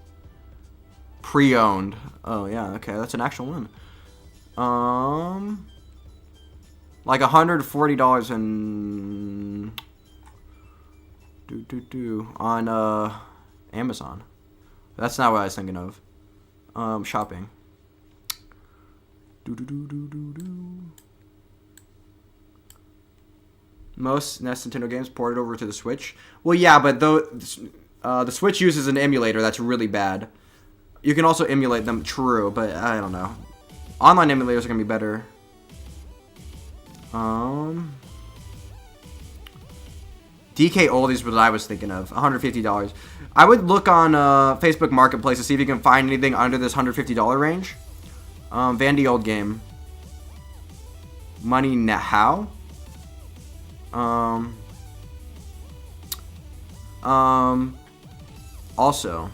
Speaker 1: Pre-owned. Oh yeah, okay, that's an actual one. Like $140 and On Amazon. That's not what I was thinking of. Shopping. Most NES Nintendo games ported over to the Switch. Well, yeah, but the Switch uses an emulator that's really bad. You can also emulate them, true, but I don't know. Online emulators are gonna be better. DK Oldies was what I was thinking of. $150. I would look on Facebook Marketplace to see if you can find anything under this $150 range. Vandy Old Game. Money Now. Also,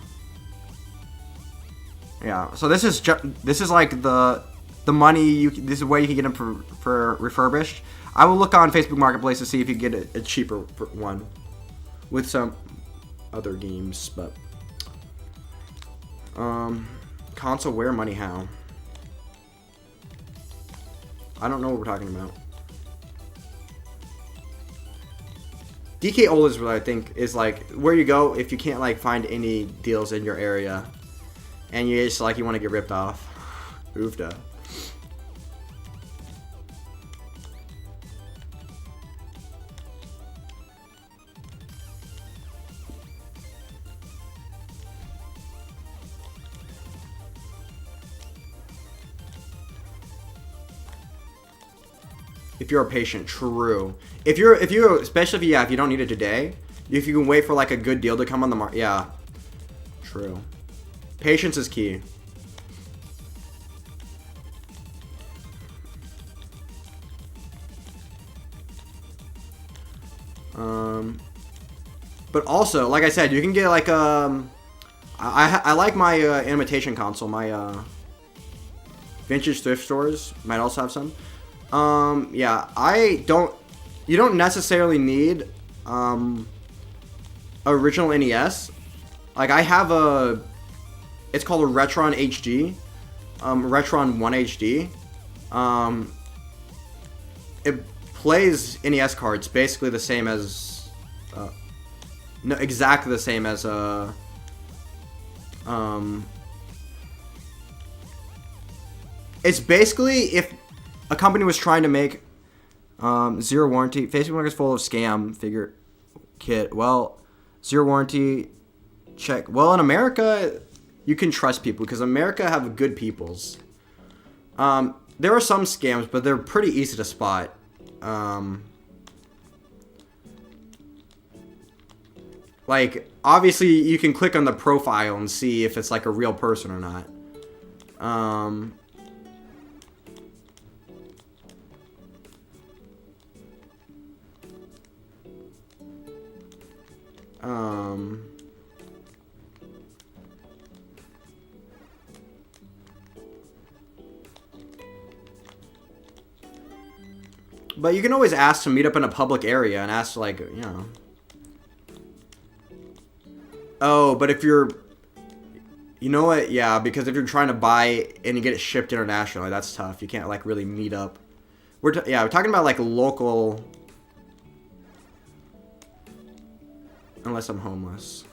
Speaker 1: yeah. So this is like the money this is where you can get them for refurbished. I will look on Facebook Marketplace to see if you can get a cheaper one with some other games, but console where money how. I don't know what we're talking about. DK Old is what I think is like where you go if you can't like find any deals in your area, and you just like you want to get ripped off. Oofda. If you're a patient, true. If you especially if you don't need it today, if you can wait for like a good deal to come on the market, yeah, true. Patience is key. But also, like I said, you can get like I like my imitation console. My vintage thrift stores might also have some. Yeah, you don't necessarily need, original NES. Like, I have it's called a Retron HD, Retron 1 HD. It plays NES cards basically the same as, no, exactly the same as, it's basically if a company was trying to make zero warranty. Facebook Market's full of scam figure kit. Well, zero warranty check. Well, in America, you can trust people because America have good peoples. There are some scams, but they're pretty easy to spot. Like, obviously, you can click on the profile and see if it's like a real person or not. But you can always ask to meet up in a public area and ask, like, you know. Oh, but if you're... You know what? Yeah, because if you're trying to buy and you get it shipped internationally, that's tough. You can't, like, really meet up. We're talking about, like, local... Unless I'm homeless.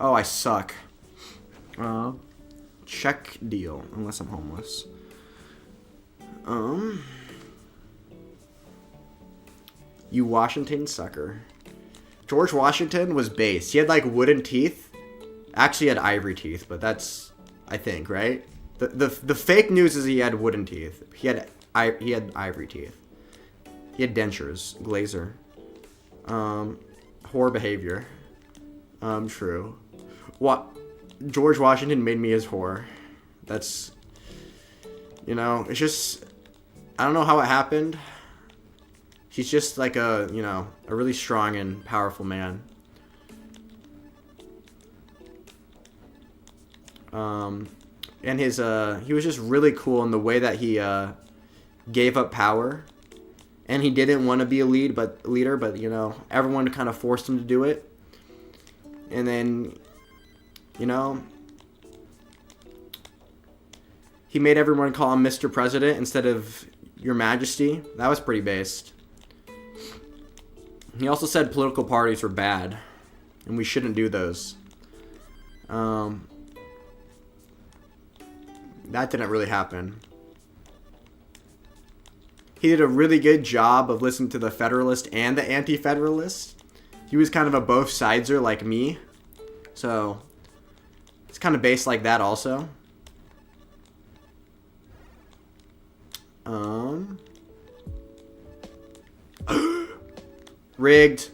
Speaker 1: Oh, I suck. Check deal. Unless I'm homeless. You Washington sucker. George Washington was based. He had like wooden teeth. Actually, he had ivory teeth, but that's, I think, right? The fake news is he had wooden teeth. He had ivory teeth. He had dentures. Glazer. Whore behavior. True. What? George Washington made me his whore. That's, you know, it's just, I don't know how it happened. He's just like a, you know, a really strong and powerful man. And his, he was just really cool in the way that he, gave up power. And he didn't want to be a leader, but, you know, everyone kind of forced him to do it. And then, you know, He made everyone call him Mr. President instead of Your Majesty. That was pretty based. He also said political parties were bad, and we shouldn't do those. That didn't really happen. He did a really good job of listening to the Federalist and the Anti-Federalist. He was kind of a both sideser like me. So, it's kind of based like that also. Rigged.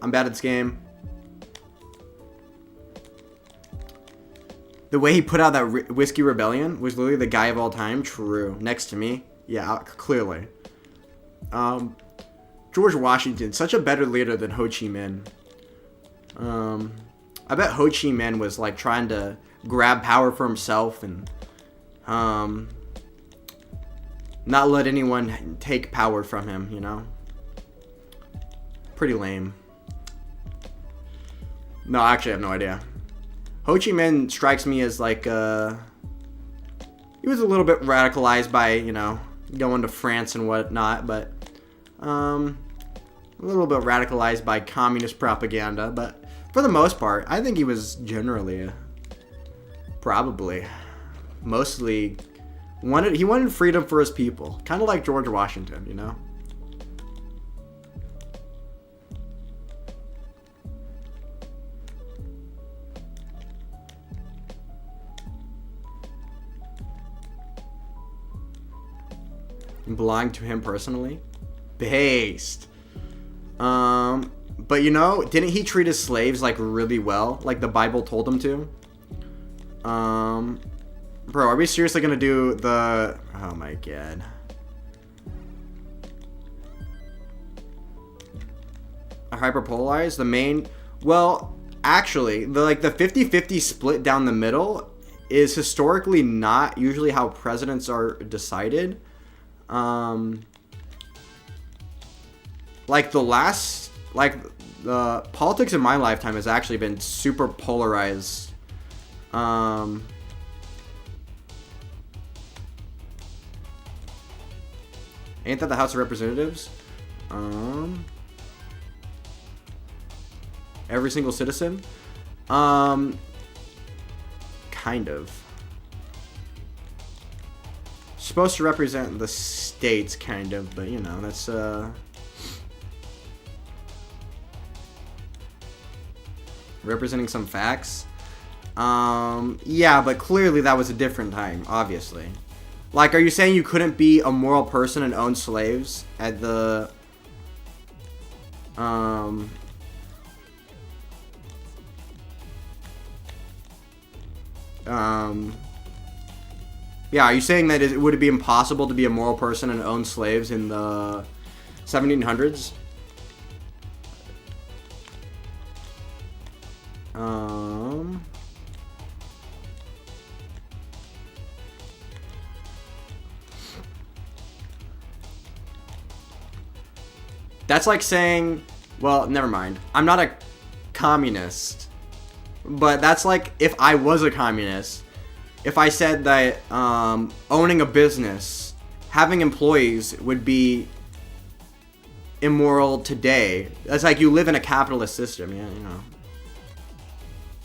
Speaker 1: I'm bad at this game. The way he put out that Whiskey Rebellion was literally the guy of all time. True. Next to me. Yeah, clearly. George Washington, such a better leader than Ho Chi Minh. I bet Ho Chi Minh was like trying to grab power for himself and not let anyone take power from him, you know? Pretty lame. No, actually I have no idea. Ho Chi Minh strikes me as like, he was a little bit radicalized by, you know, going to France and whatnot, but, a little bit radicalized by communist propaganda, but for the most part, I think he was generally, probably, mostly, he wanted freedom for his people. Kind of like George Washington, you know? Belonged to him personally. Based. But you know, didn't he treat his slaves like really well? Like the Bible told him to? Bro, are we seriously gonna do the... Oh my god. Hyperpolarized? The main... Well, actually, the 50-50 split down the middle is historically not usually how presidents are decided. The politics in my lifetime has actually been super polarized. Ain't that the House of Representatives? Every single citizen? Kind of. Supposed to represent the states, kind of, but you know, that's representing some facts. Yeah, but clearly that was a different time, obviously. Like, are you saying you couldn't be a moral person and own slaves at the yeah, are you saying that would it be impossible to be a moral person and own slaves in the 1700s? That's like saying, well, never mind. I'm not a communist. But that's like if I was a communist. If I said that owning a business, having employees would be immoral today. That's like you live in a capitalist system, yeah, you know.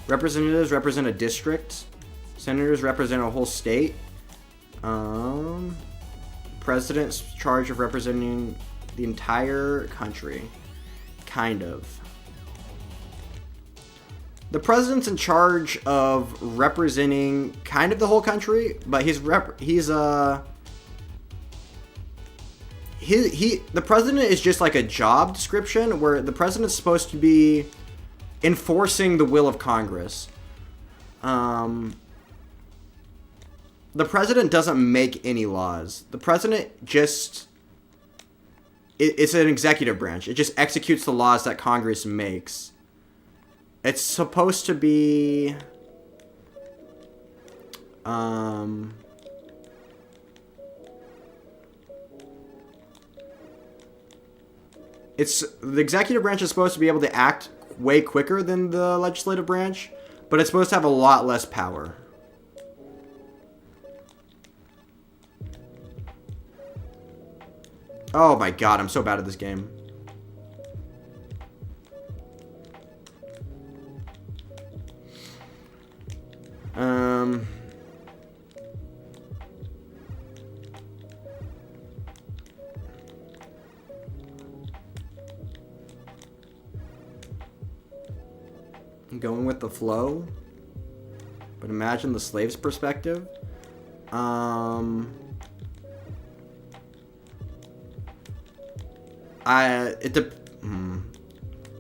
Speaker 1: Representatives represent a district. Senators represent a whole state. President's charge of representing the entire country. Kind of. The president's in charge of representing kind of the whole country, but the president is just like a job description where the president's supposed to be enforcing the will of Congress. The president doesn't make any laws. The president just... It's an executive branch. It just executes the laws that Congress makes. It's supposed to be... the executive branch is supposed to be able to act way quicker than the legislative branch, but it's supposed to have a lot less power. Oh my god, I'm so bad at this game. Going with the flow, but imagine the slave's perspective.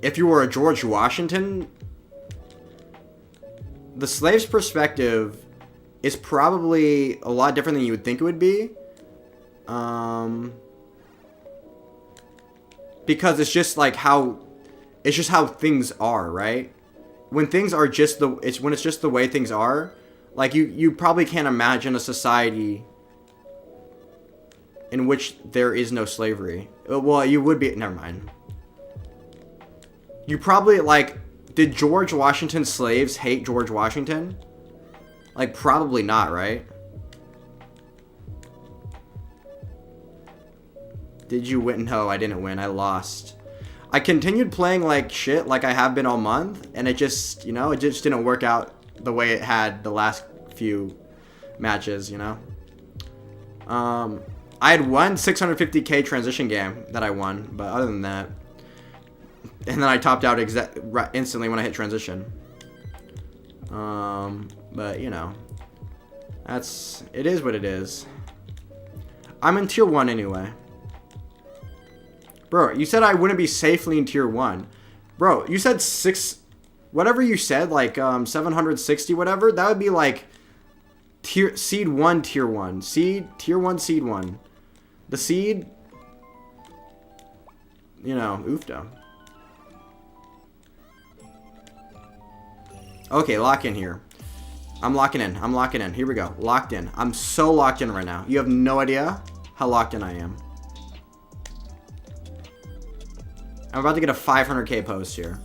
Speaker 1: If you were a George Washington, the slave's perspective is probably a lot different than you would think it would be. Because it's just like how things are, right? When things are just when it's just the way things are, like you probably can't imagine a society in which there is no slavery. Well, you would be, never mind. You probably, like, did George Washington's slaves hate George Washington? Like, probably not, right? Did you win? No, I didn't win. I lost. I continued playing like shit, like I have been all month, and it just, it just didn't work out the way it had the last few matches, I had one 650k transition game that I won, but other than that, and then I topped out instantly when I hit transition. But it is what it is. I'm in tier 1 anyway. Bro, you said I wouldn't be safely in tier 1. Bro, you said whatever you said, like 760 whatever, that would be like seed 1 tier 1. Tier 1 seed 1. The seed, oofda. Okay, lock in here. I'm locking in. Here we go. Locked in. I'm so locked in right now. You have no idea how locked in I am. I'm about to get a 500k post here.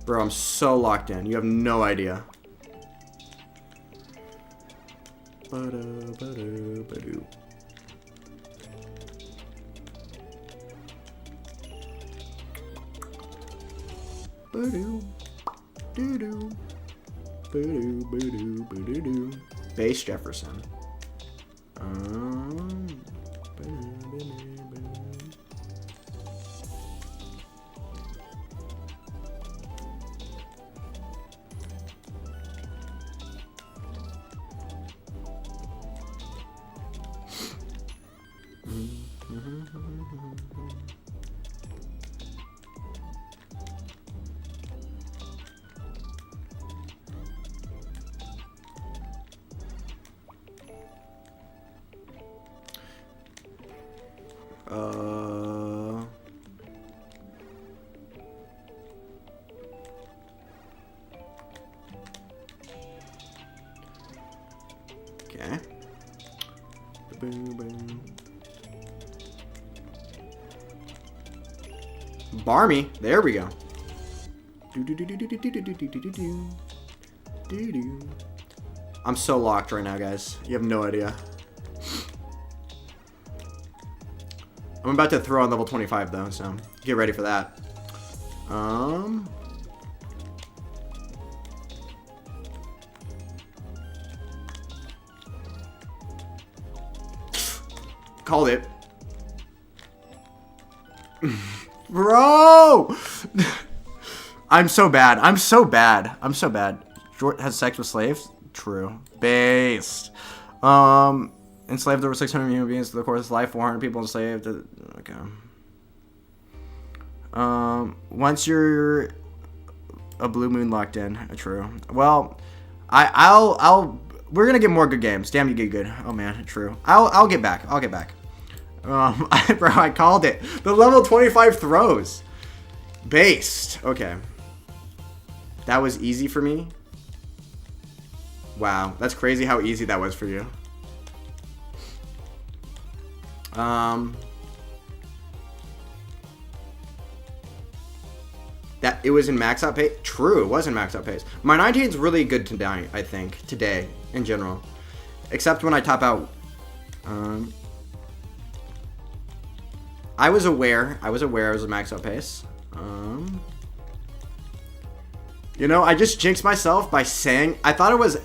Speaker 1: Bro, I'm so locked in. You have no idea. Ba-do. Doo-doo. Boo-doo. Base Jefferson. Okay. Barmy, there we go. I'm so locked right now, guys. You have no idea. I'm about to throw on level 25 though, so get ready for that. Called it. Bro! I'm so bad. George has sex with slaves? True. Based. Enslaved over 600 human beings through the course of life, 400 people enslaved. Okay. Once you're a blue moon locked in. True. Well, we're gonna get more good games. Damn, you get good. Oh man, true. I'll get back. Bro, I called it. The level 25 throws. Based. Okay. That was easy for me. Wow, that's crazy how easy that was for you. That it was in max out pace. True, it was in max out pace. My 19 is really good today, I think. Today, in general. Except when I top out. I was aware it was a max out pace. You know, I just jinxed myself by saying I was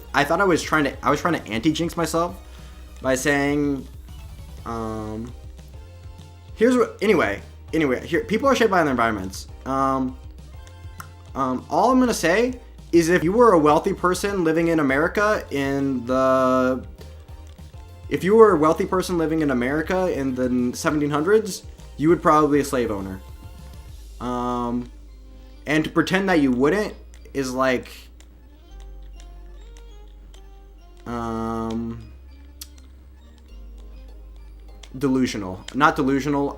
Speaker 1: trying to anti-jinx myself by saying here's what anyway, here people are shaped by their environments. All I'm gonna say is if you were a wealthy person living in America in the 1700s, you would probably be a slave owner. And to pretend that you wouldn't is like delusional. Not delusional.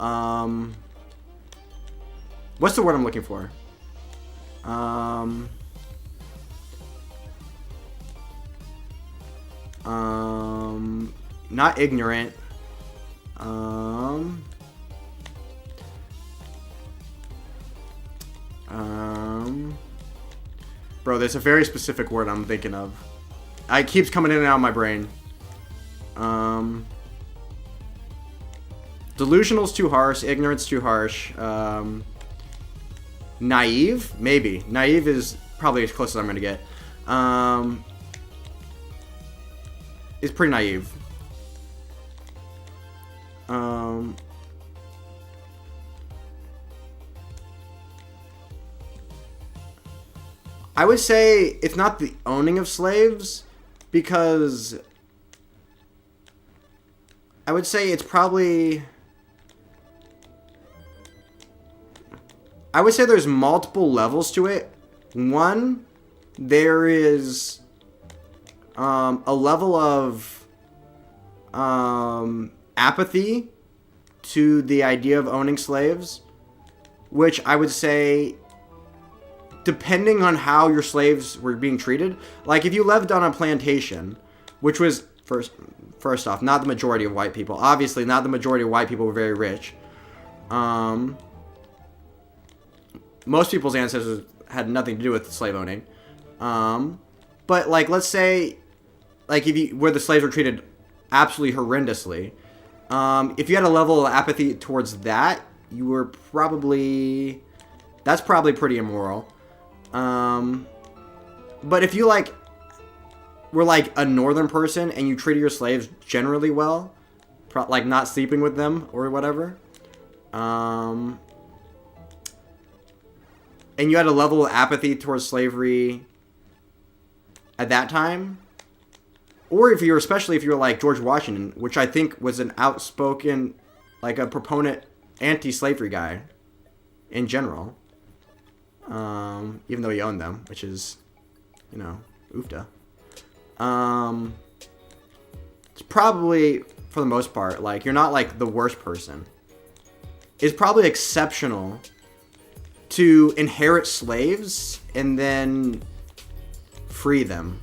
Speaker 1: What's the word I'm looking for? Not ignorant. Bro, there's a very specific word I'm thinking of. It keeps coming in and out of my brain. Delusional's too harsh. Ignorance too harsh. Naive? Maybe. Naive is probably as close as I'm going to get. It's pretty naive. I would say it's not the owning of slaves, because I would say it's probably... I would say there's multiple levels to it. One, there is a level of apathy to the idea of owning slaves, which I would say, depending on how your slaves were being treated, like if you lived on a plantation, which was first off, not the majority of white people. Obviously, not the majority of white people were very rich. Most people's ancestors had nothing to do with slave owning. But like, let's say, like where the slaves were treated absolutely horrendously, if you had a level of apathy towards that, you were probably, that's probably pretty immoral. But if you like were like a northern person and you treated your slaves generally well, like not sleeping with them or whatever, and you had a level of apathy towards slavery at that time, or especially if you were like George Washington, which I think was an outspoken, like a proponent anti-slavery guy in general, even though he owned them, which is, you know, oofda. It's probably, for the most part, like, you're not like the worst person. It's probably exceptional to inherit slaves and then free them.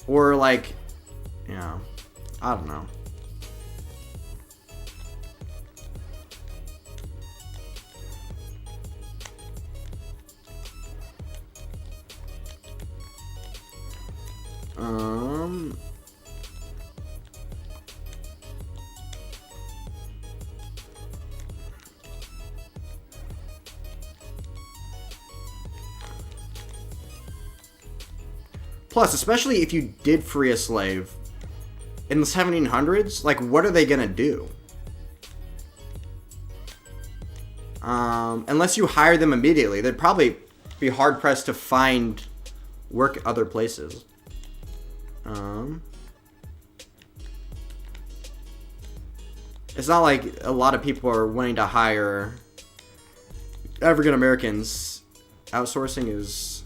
Speaker 1: Or like, you know, I don't know. Plus, especially if you did free a slave in the 1700s, like, what are they gonna do? Unless you hire them immediately, they'd probably be hard-pressed to find work other places. It's not like a lot of people are wanting to hire African Americans. Outsourcing is...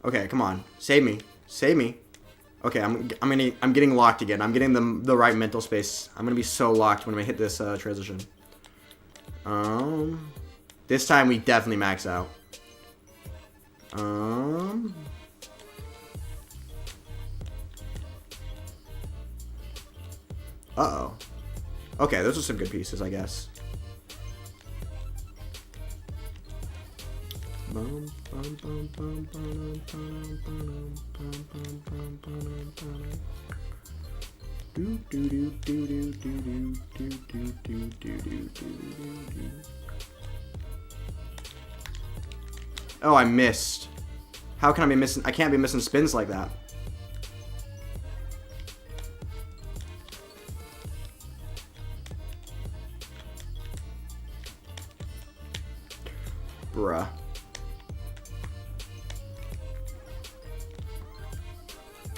Speaker 1: Okay, come on. Save me. Save me. Okay, I'm getting locked again. I'm getting the right mental space. I'm gonna be so locked when we hit this transition. This time we definitely max out. Uh-oh. Okay, those are some good pieces, I guess. Oh, I missed. How can I be missing? I can't be missing spins like that. Bruh.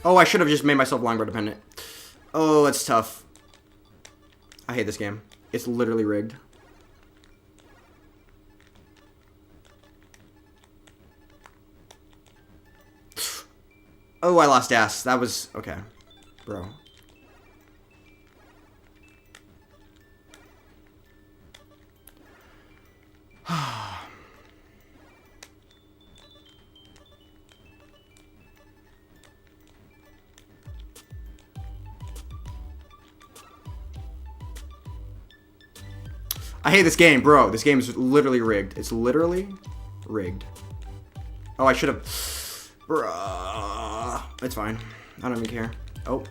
Speaker 1: Oh, I should have just made myself longboard dependent. Oh, that's tough. I hate this game. It's literally rigged. Oh, I lost ass. That was... Okay. Bro. I hate this game, bro. This game is literally rigged. It's literally rigged. Oh, I should have... Bruh. It's fine. I don't even care. Oh.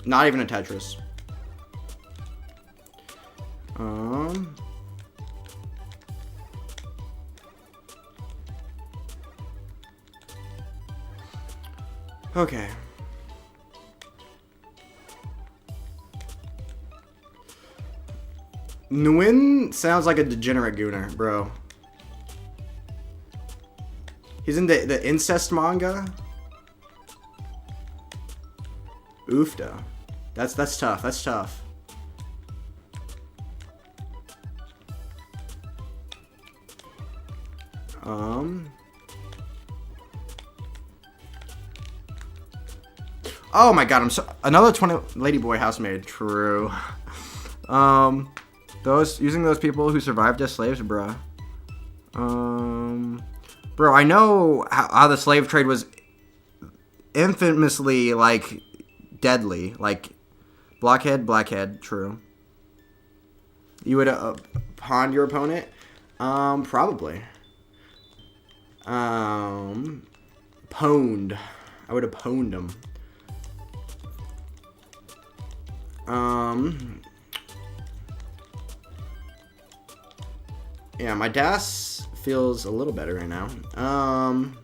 Speaker 1: Not even a Tetris. Okay. Nguyen sounds like a degenerate gooner, bro. He's in the incest manga. Oofda. That's tough. That's tough. Oh my god, I'm so... Another 20... Ladyboy housemaid. True. Using those people who survived as slaves, bruh. Bro, I know how the slave trade was infamously, like, deadly. Like, blackhead, true. You would pawn your opponent? Probably. Pwned. I would have pwned him. Yeah, my DAS feels a little better right now. I'm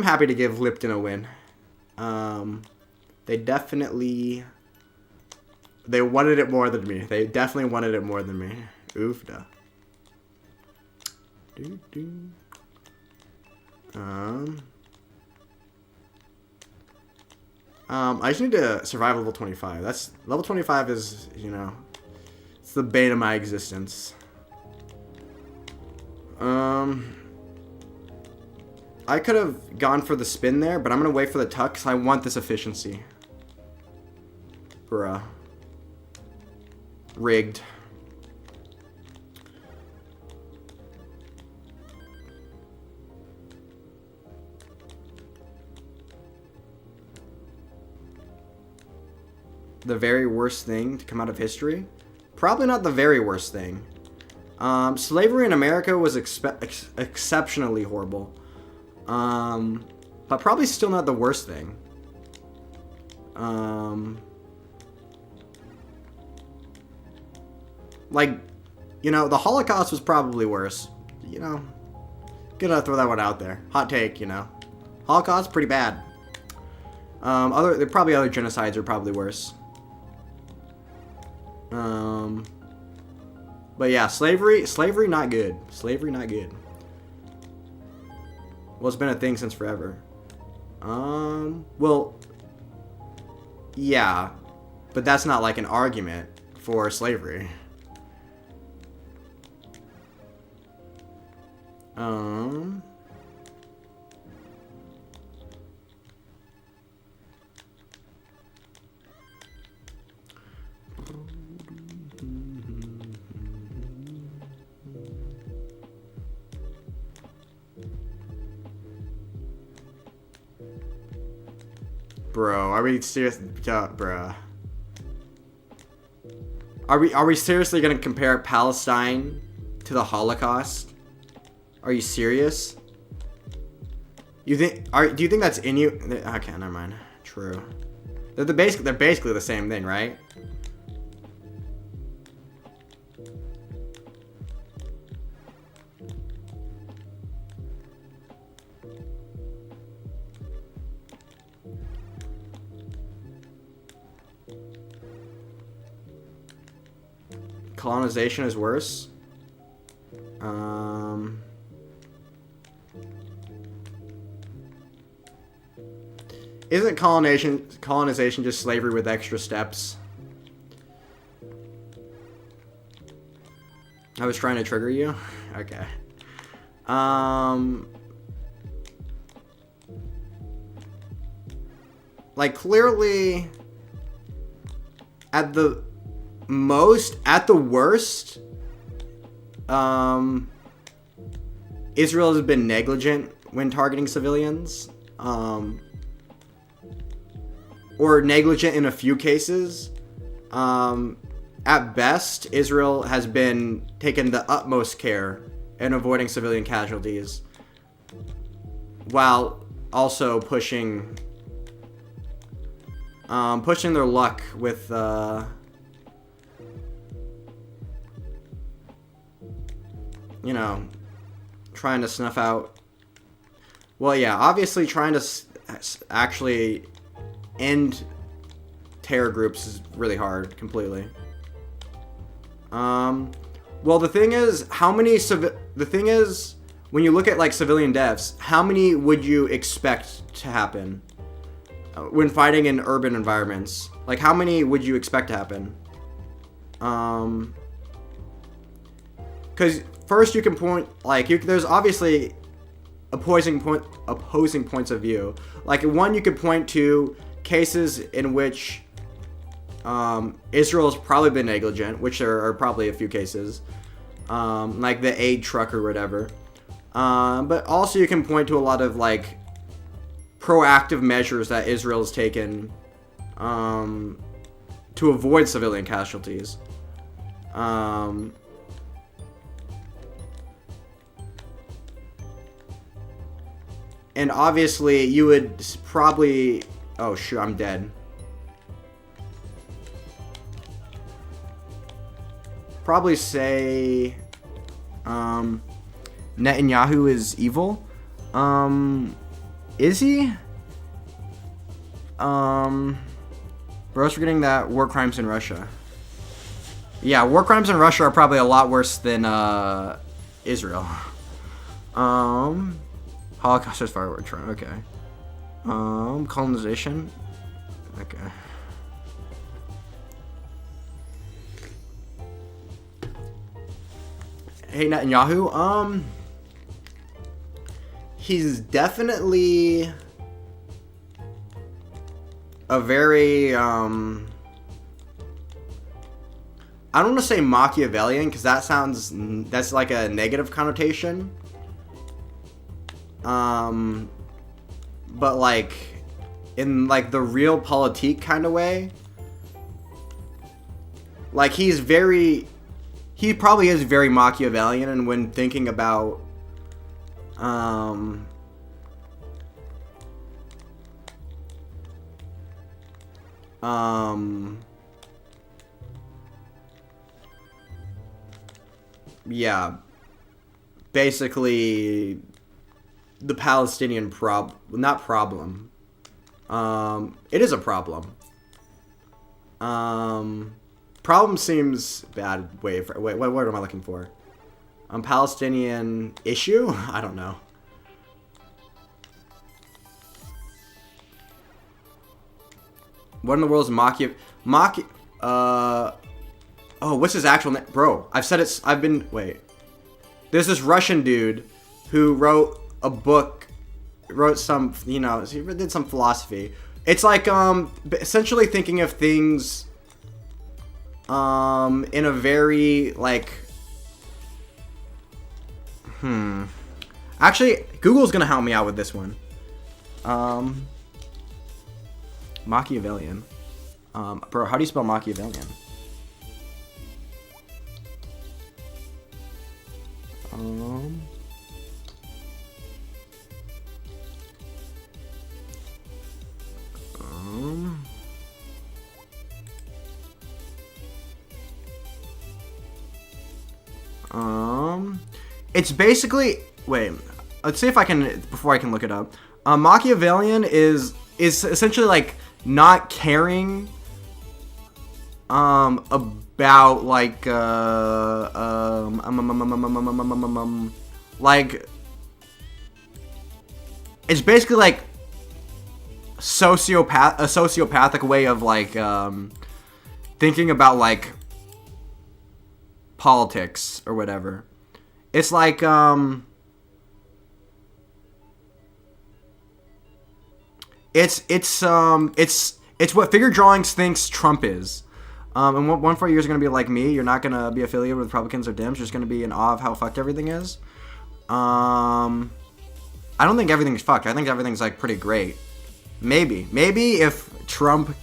Speaker 1: happy to give Lipton a win. They wanted it more than me. They definitely wanted it more than me. Oofda. I just need to survive level 25. That's level 25 is, you know, it's the bane of my existence. I could have gone for the spin there, but I'm gonna wait for the tuck because I want this efficiency. Bruh. Rigged. The very worst thing to come out of history? Probably not the very worst thing. Slavery in America was exceptionally horrible. But probably still not the worst thing. Like, you know, the Holocaust was probably worse. You know, gonna throw that one out there. Hot take, you know. Holocaust, pretty bad. Probably other genocides are probably worse. But yeah, slavery not good. Slavery not good. Well, it's been a thing since forever. Well, yeah, but that's not like an argument for slavery. Bro, are we serious? Bruh. Are we seriously gonna compare Palestine to the Holocaust? Are you serious? Do you think that's in you? Okay, never mind. True. They're basically the same thing, right? Colonization is worse. Isn't colonization just slavery with extra steps? I was trying to trigger you? Okay. Like, clearly, at the worst, Israel has been negligent when targeting civilians. Or negligent in a few cases. At best, Israel has been taking the utmost care in avoiding civilian casualties, while also pushing their luck with you know, trying to snuff out. Well, yeah, obviously trying to actually end terror groups is really hard, completely. Well, the thing is, when you look at like civilian deaths, how many would you expect to happen when fighting in urban environments? Like, how many would you expect to happen? Because first you can point, like, there's obviously opposing points of view. Like, one, you could point to cases in which Israel's probably been negligent, which there are probably a few cases, like the aid truck or whatever. But also you can point to a lot of like proactive measures that Israel's taken to avoid civilian casualties. And obviously you would probably... Oh shoot, I'm dead. Probably say Netanyahu is evil. Is he? Bro's forgetting that war crimes in Russia. Yeah, war crimes in Russia are probably a lot worse than Israel. Holocaust is far worse. Okay. Colonization. Okay. Hey, Netanyahu. He's definitely a very, I don't want to say Machiavellian, because that's like a negative connotation. But like, in like the real politique kind of way, like he probably is very Machiavellian, and when thinking about yeah, basically the Palestinian not problem. It is a problem. Problem seems bad. Wait, what am I looking for? Palestinian issue? I don't know. What in the world is oh, what's his actual name? Bro, wait. There's this Russian dude who wrote a book, wrote some, he did some philosophy. It's like, essentially thinking of things, in a very, like, Actually, Google's gonna help me out with this one. Machiavellian. Bro, how do you spell Machiavellian? It's basically, wait, let's see if I can, before I can look it up. Machiavellian is essentially like not caring about like like it's basically like a sociopathic way of like thinking about like politics or whatever. It's like it's what figure drawings thinks Trump is. And 1 4 years are gonna be like me. You're not gonna be affiliated with Republicans or Dems. You're just gonna be in awe of how fucked everything is. I don't think everything's fucked. I think everything's like pretty great. Maybe if Trump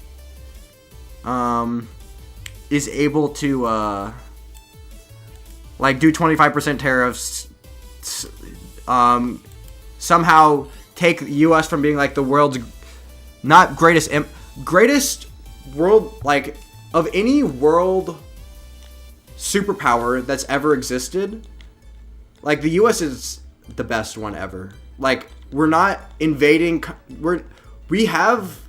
Speaker 1: is able to like do 25% tariffs, somehow take the U.S. from being like the world's not greatest world, like of any world superpower that's ever existed. Like the U.S. is the best one ever. Like we're not invading. We have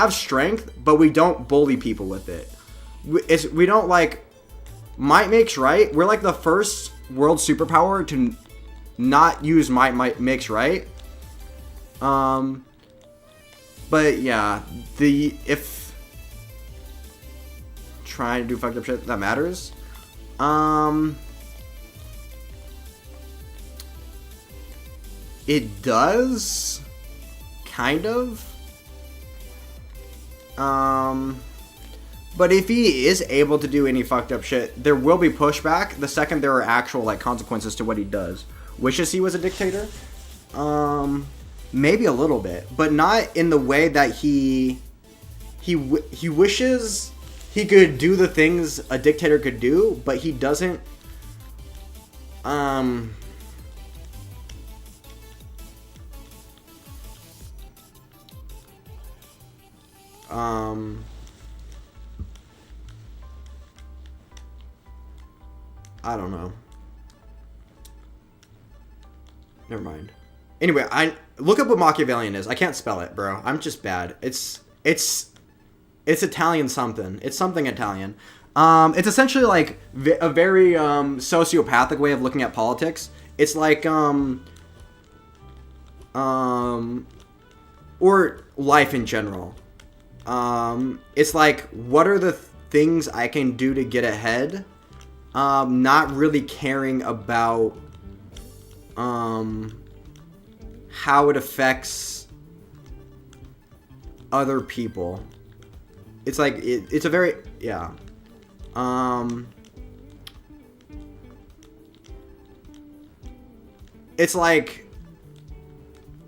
Speaker 1: strength, but we don't bully people with it. We don't like. Might makes right. We're like the first world superpower to not use might makes right. But yeah, if trying to do fucked up shit that matters. It does, kind of. But if he is able to do any fucked up shit, there will be pushback the second there are actual like consequences to what he does. Wishes he was a dictator? Maybe a little bit, but not in the way that he wishes he could do the things a dictator could do, but he doesn't. I don't know. Never mind. Anyway, I look up what Machiavellian is. I can't spell it, bro. I'm just bad. It's Italian something. It's something Italian. It's essentially like a very sociopathic way of looking at politics. It's like or life in general. It's like, what are the things I can do to get ahead? Not really caring about how it affects other people. It's like it's a very it's like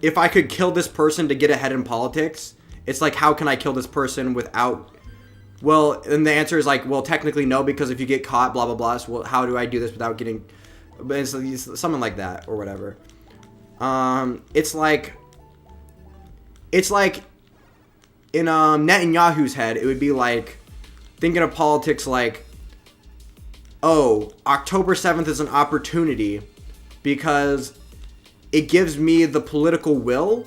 Speaker 1: if I could kill this person to get ahead in politics, it's like, how can I kill this person without... Well, and the answer is like, well, technically no, because if you get caught, blah, blah, blah. So, well, how do I do this without getting... But it's something like that, or whatever. It's like in Netanyahu's head, it would be like, thinking of politics like, oh, October 7th is an opportunity because it gives me the political will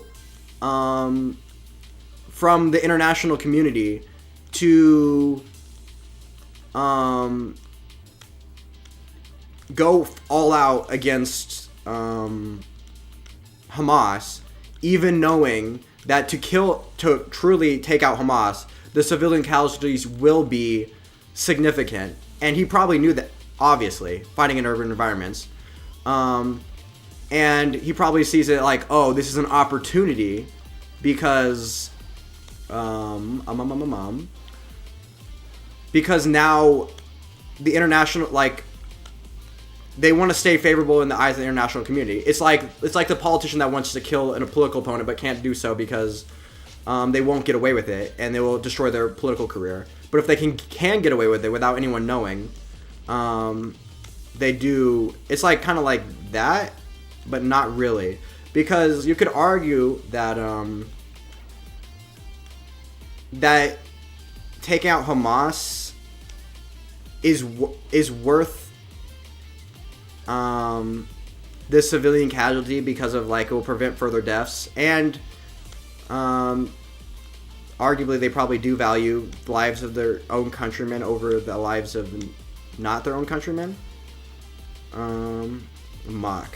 Speaker 1: from the international community to go all out against Hamas, even knowing that to truly take out Hamas, the civilian casualties will be significant. And he probably knew that, obviously, fighting in urban environments. And he probably sees it like, oh, this is an opportunity because, because now the international, like, they want to stay favorable in the eyes of the international community. It's like the politician that wants to kill a political opponent but can't do so because they won't get away with it and they will destroy their political career. But if they can get away with it without anyone knowing, they do. It's like kind of like that, but not really, because you could argue that that taking out Hamas is worth the civilian casualty because of like it will prevent further deaths, and arguably they probably do value the lives of their own countrymen over the lives of not their own countrymen. Mock.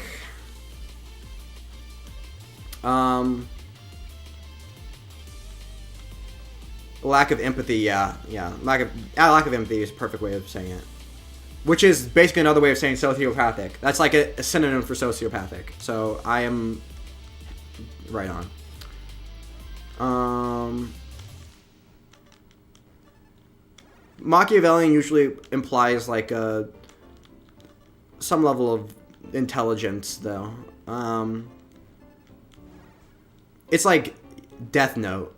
Speaker 1: Lack of empathy, yeah. Lack of empathy is a perfect way of saying it. Which is basically another way of saying sociopathic. That's like a synonym for sociopathic. So I am right on. Machiavellian usually implies like some level of intelligence, though. It's like Death Note.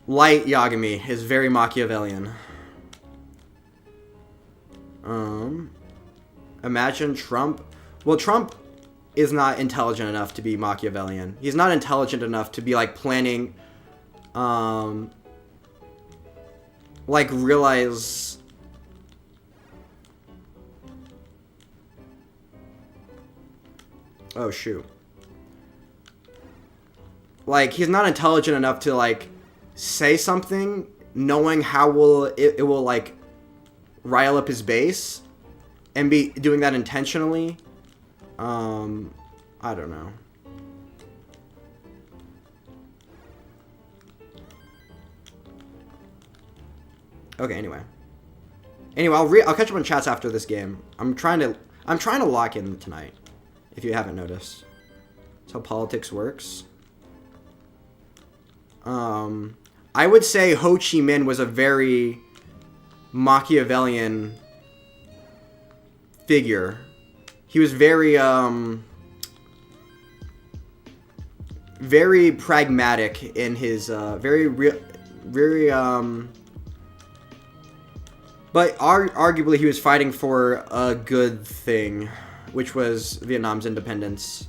Speaker 1: Light Yagami is very Machiavellian. Imagine Trump. Well, Trump is not intelligent enough to be Machiavellian. He's not intelligent enough to be like planning, like realize. Oh shoot. Like he's not intelligent enough to like say something knowing how it will like rile up his base and be doing that intentionally. I don't know. Okay, anyway, I'll catch up on chats after this game. I'm trying to lock in tonight, if you haven't noticed. That's how politics works. I would say Ho Chi Minh was a very Machiavellian figure. He was very very pragmatic in his very but arguably he was fighting for a good thing, which was Vietnam's independence.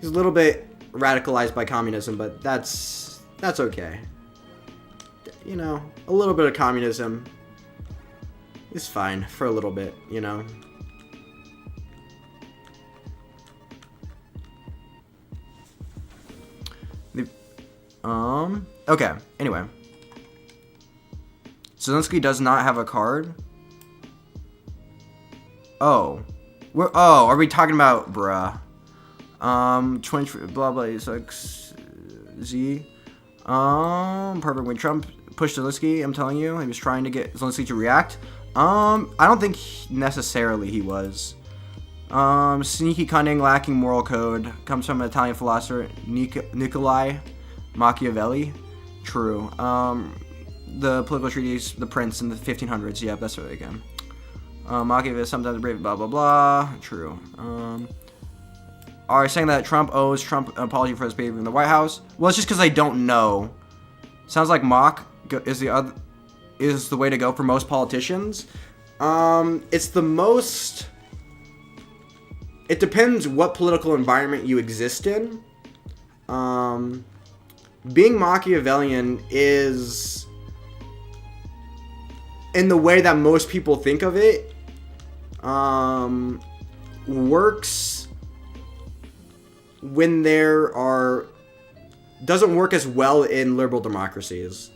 Speaker 1: He's a little bit radicalized by communism, but that's okay. You know, a little bit of communism is fine for a little bit, you know. Okay, anyway. Zelensky does not have a card? Oh. Are we talking about, bruh? 20, blah, blah, sucks, Z. Perfect. When Trump pushed Zelensky, I'm telling you, he was trying to get Zelensky to react. I don't think necessarily he was. Sneaky cunning, lacking moral code, comes from an Italian philosopher, Nicolai Machiavelli. True. The political treatise, The Prince in the 1500s. Yeah, that's right again. Machiavelli is sometimes brave, blah, blah, blah. True. Are saying that Trump owes Trump an apology for his behavior in the White House? Well, it's just because I don't know. Sounds like mock is the way to go for most politicians. It's the most. It depends what political environment you exist in. Being Machiavellian is, in the way that most people think of it, works when doesn't work as well in liberal democracies.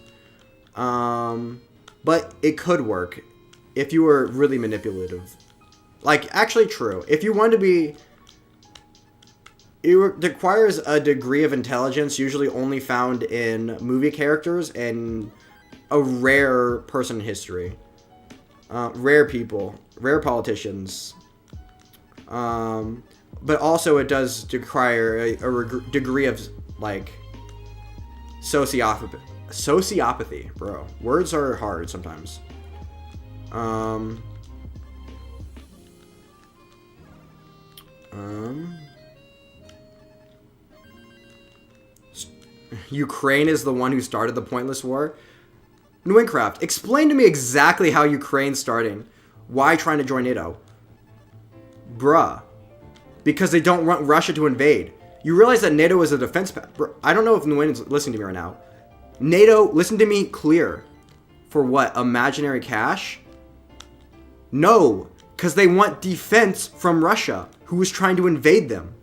Speaker 1: But it could work if you were really manipulative. Like, actually true. If you want to be, It requires a degree of intelligence usually only found in movie characters and a rare person in history. Rare people, rare politicians. But also it does require a degree of, like, sociopathy, bro. Words are hard sometimes. Ukraine is the one who started the pointless war. Newcraft, explain to me exactly how Ukraine's starting. Why trying to join NATO? Bruh. Because they don't want Russia to invade. You realize that NATO is a defense pact. I don't know if Nguyen is listening to me right now. NATO, listen to me clear. For what? Imaginary cash? No. Because they want defense from Russia, who is trying to invade them.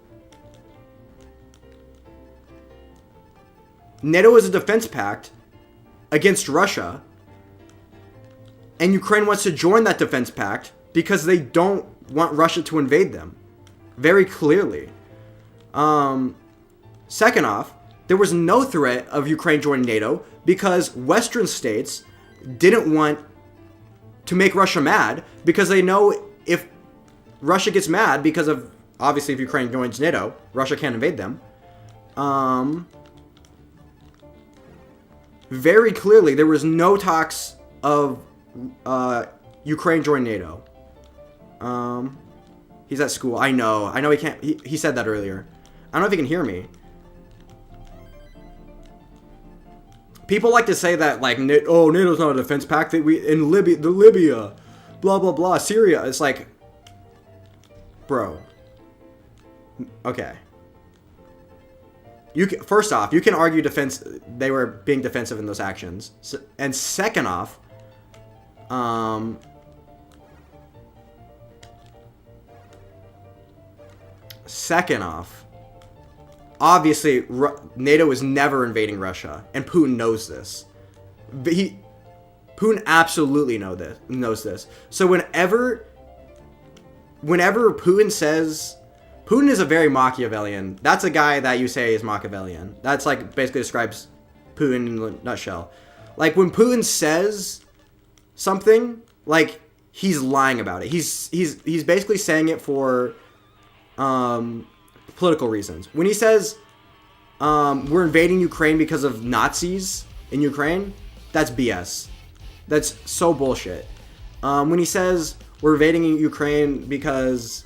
Speaker 1: NATO is a defense pact against Russia, and Ukraine wants to join that defense pact because they don't want Russia to invade them. Very clearly. Second off, there was no threat of Ukraine joining NATO because Western states didn't want to make Russia mad because they know if Russia gets mad because of, obviously, if Ukraine joins NATO, Russia can't invade them. Very clearly, there was no talks of Ukraine joining NATO. He's at school. I know he can't. He said that earlier. I don't know if he can hear me. People like to say that, like, NATO's not a defense pact. That we in Libya, blah blah blah, Syria. It's like, bro. Okay. First off, you can argue defense. They were being defensive in those actions, and second off, obviously NATO is never invading Russia, and Putin knows this. Putin absolutely knows this. So whenever Putin says. Putin is a very Machiavellian. That's a guy that you say is Machiavellian. That's, like, basically describes Putin in a nutshell. Like, when Putin says something, like, he's lying about it. He's basically saying it for political reasons. When he says we're invading Ukraine because of Nazis in Ukraine, that's BS. That's so bullshit. When he says we're invading Ukraine because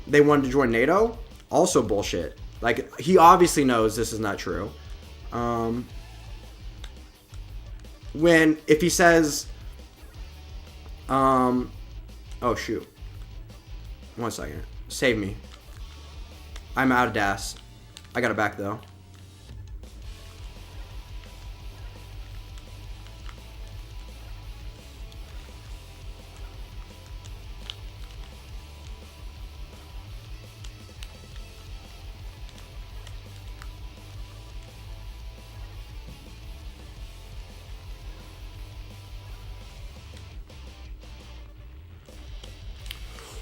Speaker 1: they wanted to join NATO, also bullshit. Like, he obviously knows this is not true. If he says, oh shoot, 1 second, save me. I'm out of DAS. I got it back though.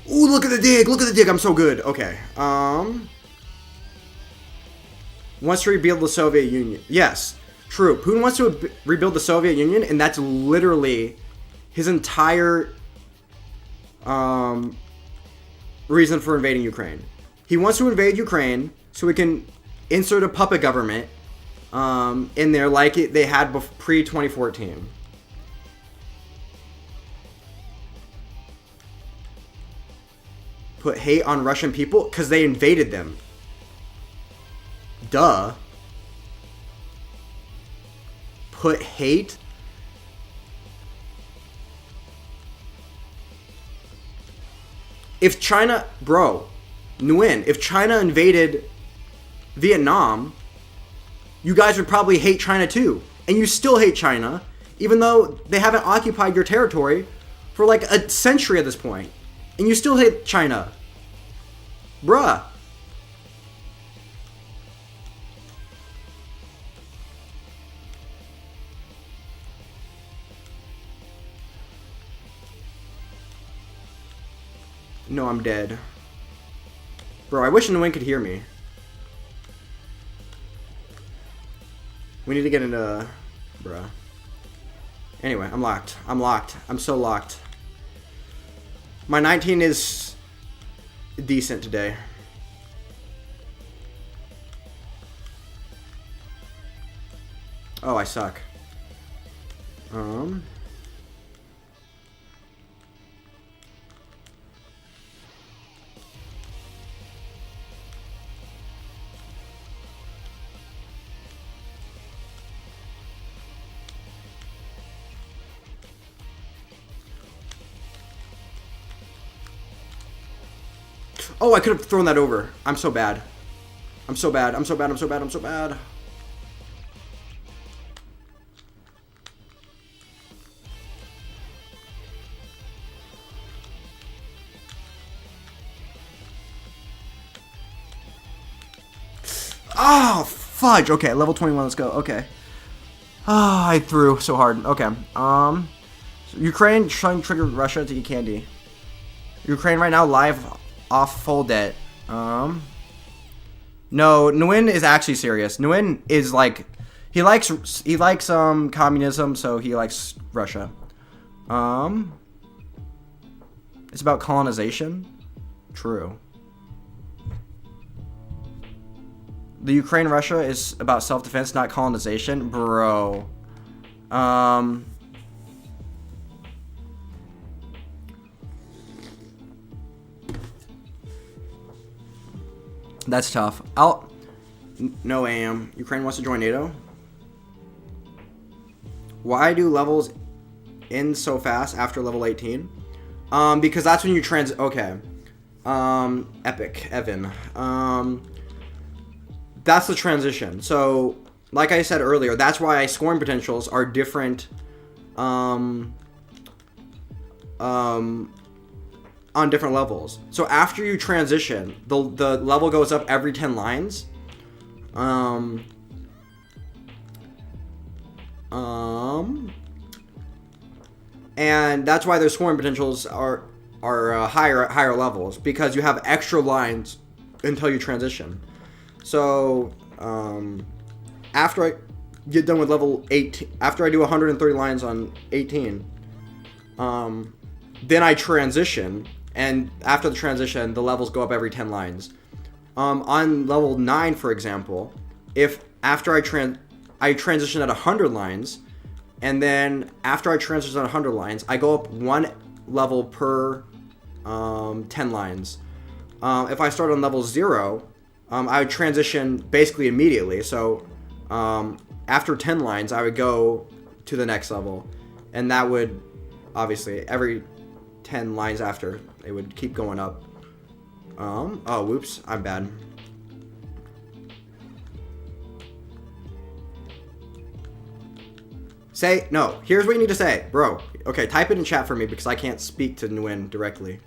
Speaker 1: Ooh, look at the dig. Look at the dig. I'm so good. Okay. Wants to rebuild the Soviet Union. Yes, true. Putin wants to rebuild the Soviet Union, and that's literally his entire reason for invading Ukraine. He wants to invade Ukraine so he can insert a puppet government in there like they had pre-2014. Put hate on Russian people because they invaded them. Duh. Put hate? If China, bro, Nguyen, if China invaded Vietnam, you guys would probably hate China too. And you still hate China, even though they haven't occupied your territory for like a century at this point. And you still hate China. Bruh. No, I'm dead. Bro, I wish Nguyen could hear me. We need to get into... Bruh. Anyway, I'm locked. I'm locked. I'm so locked. My 19 is decent today. Oh, I suck. Oh, I could have thrown that over. I'm so bad. I'm so bad. I'm so bad. I'm so bad. I'm so bad. Oh, fudge. Okay, level 21. Let's go. Okay. Ah, I threw so hard. Okay. So Ukraine trying to trigger Russia to eat candy. Ukraine right now live off full debt. No, Nguyen is actually serious. Nguyen is like he likes communism, so he likes Russia. It's about colonization. True. The Ukraine-Russia is about self-defense, not colonization. Bro. That's tough. No AM. Ukraine wants to join NATO? Why do levels end so fast after level 18? Because that's when you okay. Epic. Evan. That's the transition. So, like I said earlier, that's why scoring potentials are different on different levels. So after you transition, the level goes up every 10 lines. And that's why their scoring potentials are higher levels, because you have extra lines until you transition. So, after I get done with level 18, after I do 130 lines on 18, then I transition, and after the transition, the levels go up every 10 lines. On level 9, for example, if after I transition at 100 lines, and then after I transition at 100 lines, I go up 1 level per 10 lines. If I start on level 0, I would transition basically immediately. So after 10 lines, I would go to the next level. And that would, obviously, every 10 lines after, it would keep going up. Oh, whoops, I'm bad. No, here's what you need to say, bro. Okay, type it in chat for me because I can't speak to Nguyen directly.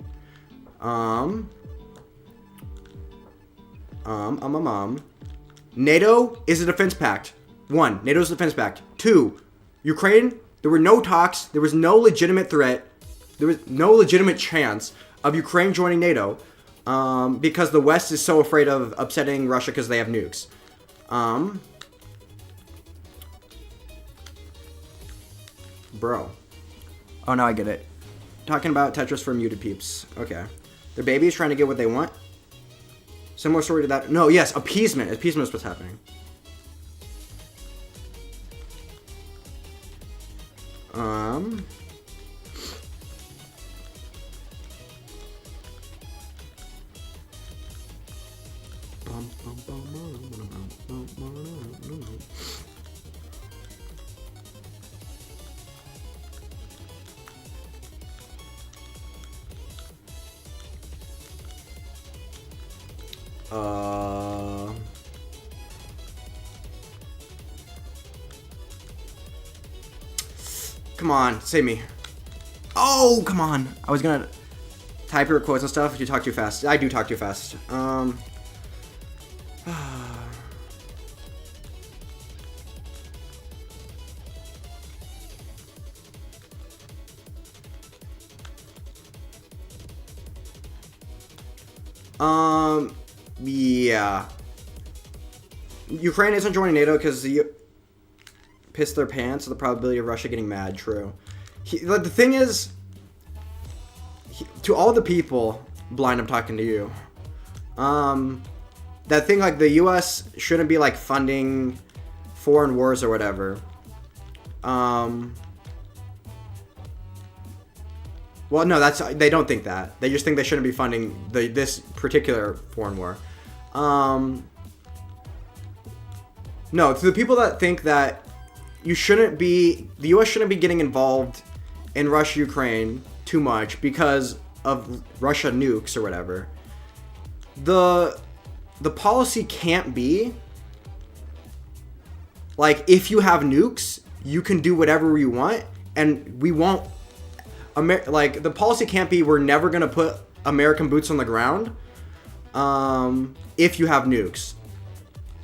Speaker 1: NATO is a defense pact. 1, NATO is a defense pact. 2, Ukraine, there were no talks, there was no legitimate threat, there was no legitimate chance of Ukraine joining NATO, because the West is so afraid of upsetting Russia because they have nukes. Bro. Oh, now I get it. Talking about Tetris for muted peeps. Okay. Their baby is trying to get what they want. Similar story to that. No, yes, appeasement. Appeasement is what's happening. Come on, save me. Oh, come on. I was gonna type your quotes and stuff. You talk too fast. I do talk too fast. Yeah. Ukraine isn't joining NATO because pissed their pants at the probability of Russia getting mad. True. The thing is, to all the people, Blind, I'm talking to you. That thing like the U.S. shouldn't be like funding foreign wars or whatever. Well, no, they don't think that. They just think they shouldn't be funding this particular foreign war. No, to the people that think that the U.S. shouldn't be getting involved in Russia-Ukraine too much because of Russia nukes or whatever. The policy can't be like, if you have nukes, you can do whatever you want, and we won't. Like, the policy can't be we're never gonna put American boots on the ground if you have nukes,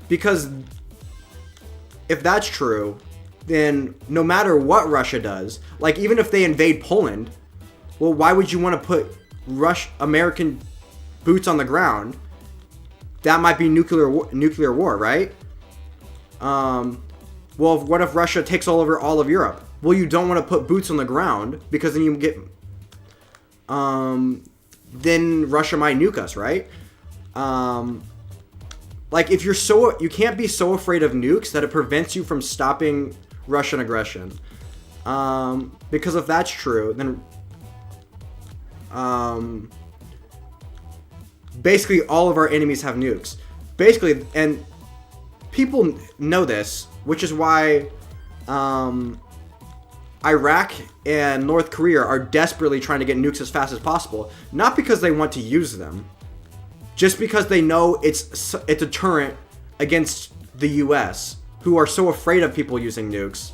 Speaker 1: because if that's true, then no matter what Russia does, like even if they invade Poland, well, why would you want to put American boots on the ground? That might be nuclear war, right? Well, what if Russia takes over all of Europe? Well, you don't want to put boots on the ground because then you get, then Russia might nuke us, right? Like if you can't be so afraid of nukes that it prevents you from stopping Russian aggression. Because if that's true, then, basically all of our enemies have nukes. Basically, and people know this, which is why, Iraq and North Korea are desperately trying to get nukes as fast as possible. Not because they want to use them, just because they know it's a deterrent against the U.S., who are so afraid of people using nukes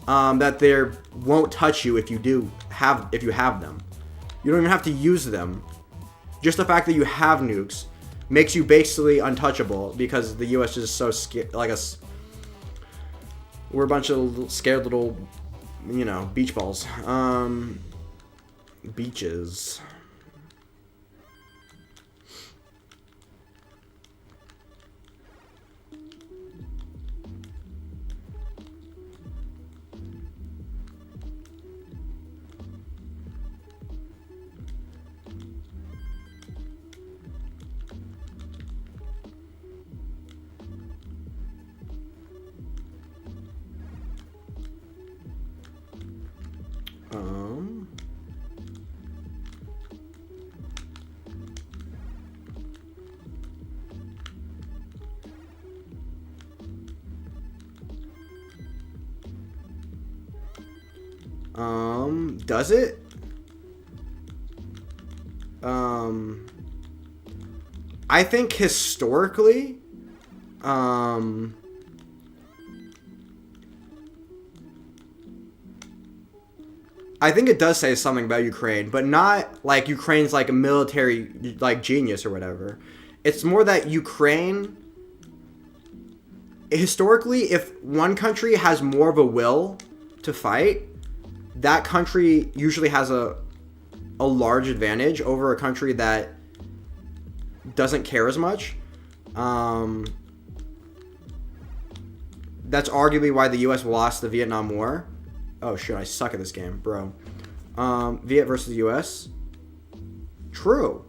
Speaker 1: that they won't touch you if you have them. You don't even have to use them. Just the fact that you have nukes makes you basically untouchable because the U.S. is so scared. Like we're a bunch of scared little, beach balls. Beaches. Does it? I think historically, I think it does say something about Ukraine, but not like Ukraine's like a military like genius or whatever. It's more that Ukraine, historically, if one country has more of a will to fight, that country usually has a large advantage over a country that doesn't care as much. That's arguably why the U.S. lost the Vietnam War. Oh shit, I suck at this game, bro. Viet versus the U.S. True.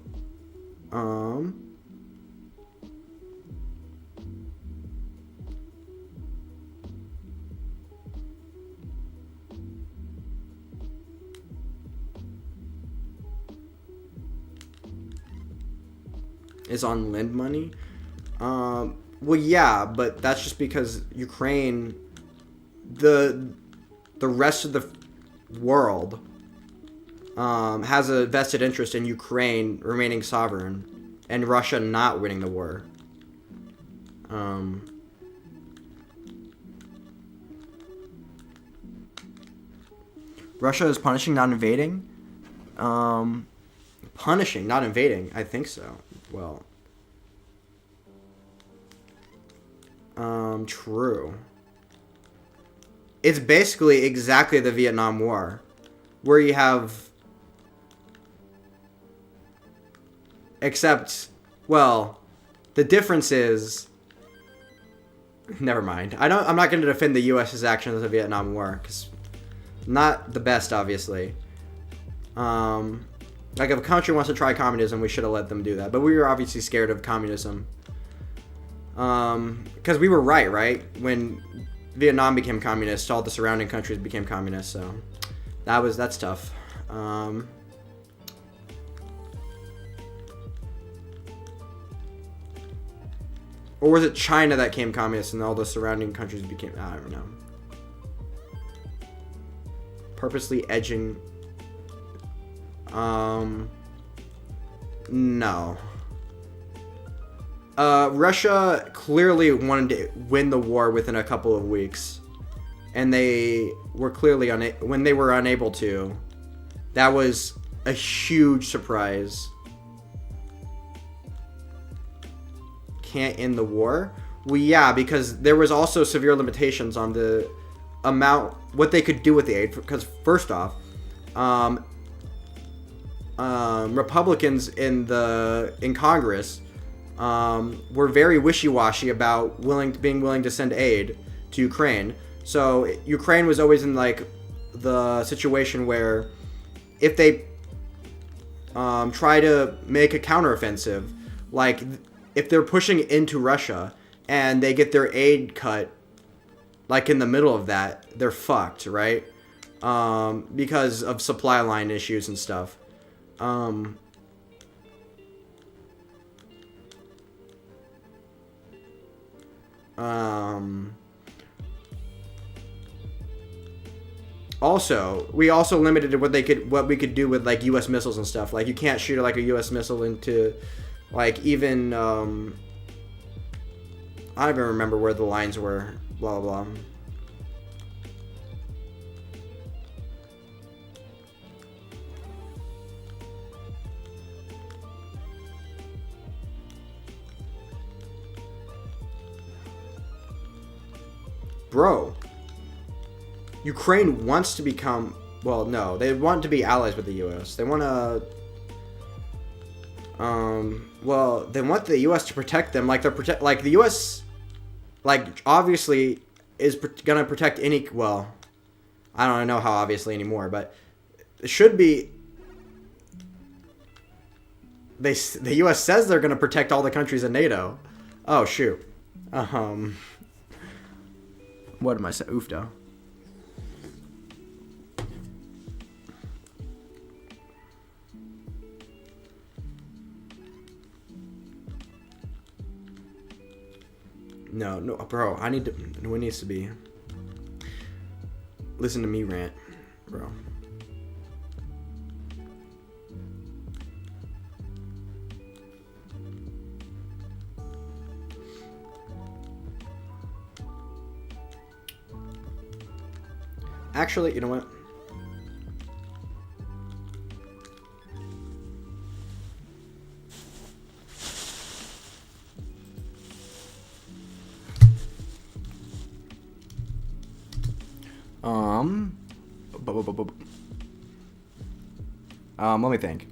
Speaker 1: Is on lend money. Well, yeah, but that's just because Ukraine, the rest of the world, has a vested interest in Ukraine remaining sovereign and Russia not winning the war. Russia is punishing, not invading. Punishing, not invading. I think so. Well, true. It's basically exactly the Vietnam War, where you have, except, well, The difference is, never mind. I'm not going to defend the U.S.'s actions in the Vietnam War because not the best, obviously. Like if a country wants to try communism, we should have let them do that. But we were obviously scared of communism. Because we were right? When Vietnam became communist, all the surrounding countries became communist. So that's tough. Or was it China that came communist and all the surrounding countries became... I don't know. Purposely edging... No. Russia clearly wanted to win the war within a couple of weeks. And they were clearly... when they were unable to, that was a huge surprise. Can't end the war? Well, yeah, because there was also severe limitations on the amount, what they could do with the aid. Because first off, Republicans in Congress were very wishy-washy about being willing to send aid to Ukraine. So Ukraine was always in like the situation where if they try to make a counteroffensive, like if they're pushing into Russia and they get their aid cut, like in the middle of that, they're fucked, right? Because of supply line issues and stuff. Also, we also limited what we could do with like U.S. missiles and stuff. Like you can't shoot like a U.S. missile into, like even I don't even remember where the lines were. Blah blah blah. Bro, Ukraine wants to become, well, no, they want to be allies with the U.S. They want to, well, they want the U.S. to protect them, like like the U.S., like obviously is gonna protect any. Well, I don't know how obviously anymore, but it should be. The U.S. says they're gonna protect all the countries in NATO. Oh shoot. What am I saying? Oofda. No, bro. I need to. No, it needs to be. Listen to me rant, bro. Actually, you know what? Let me think.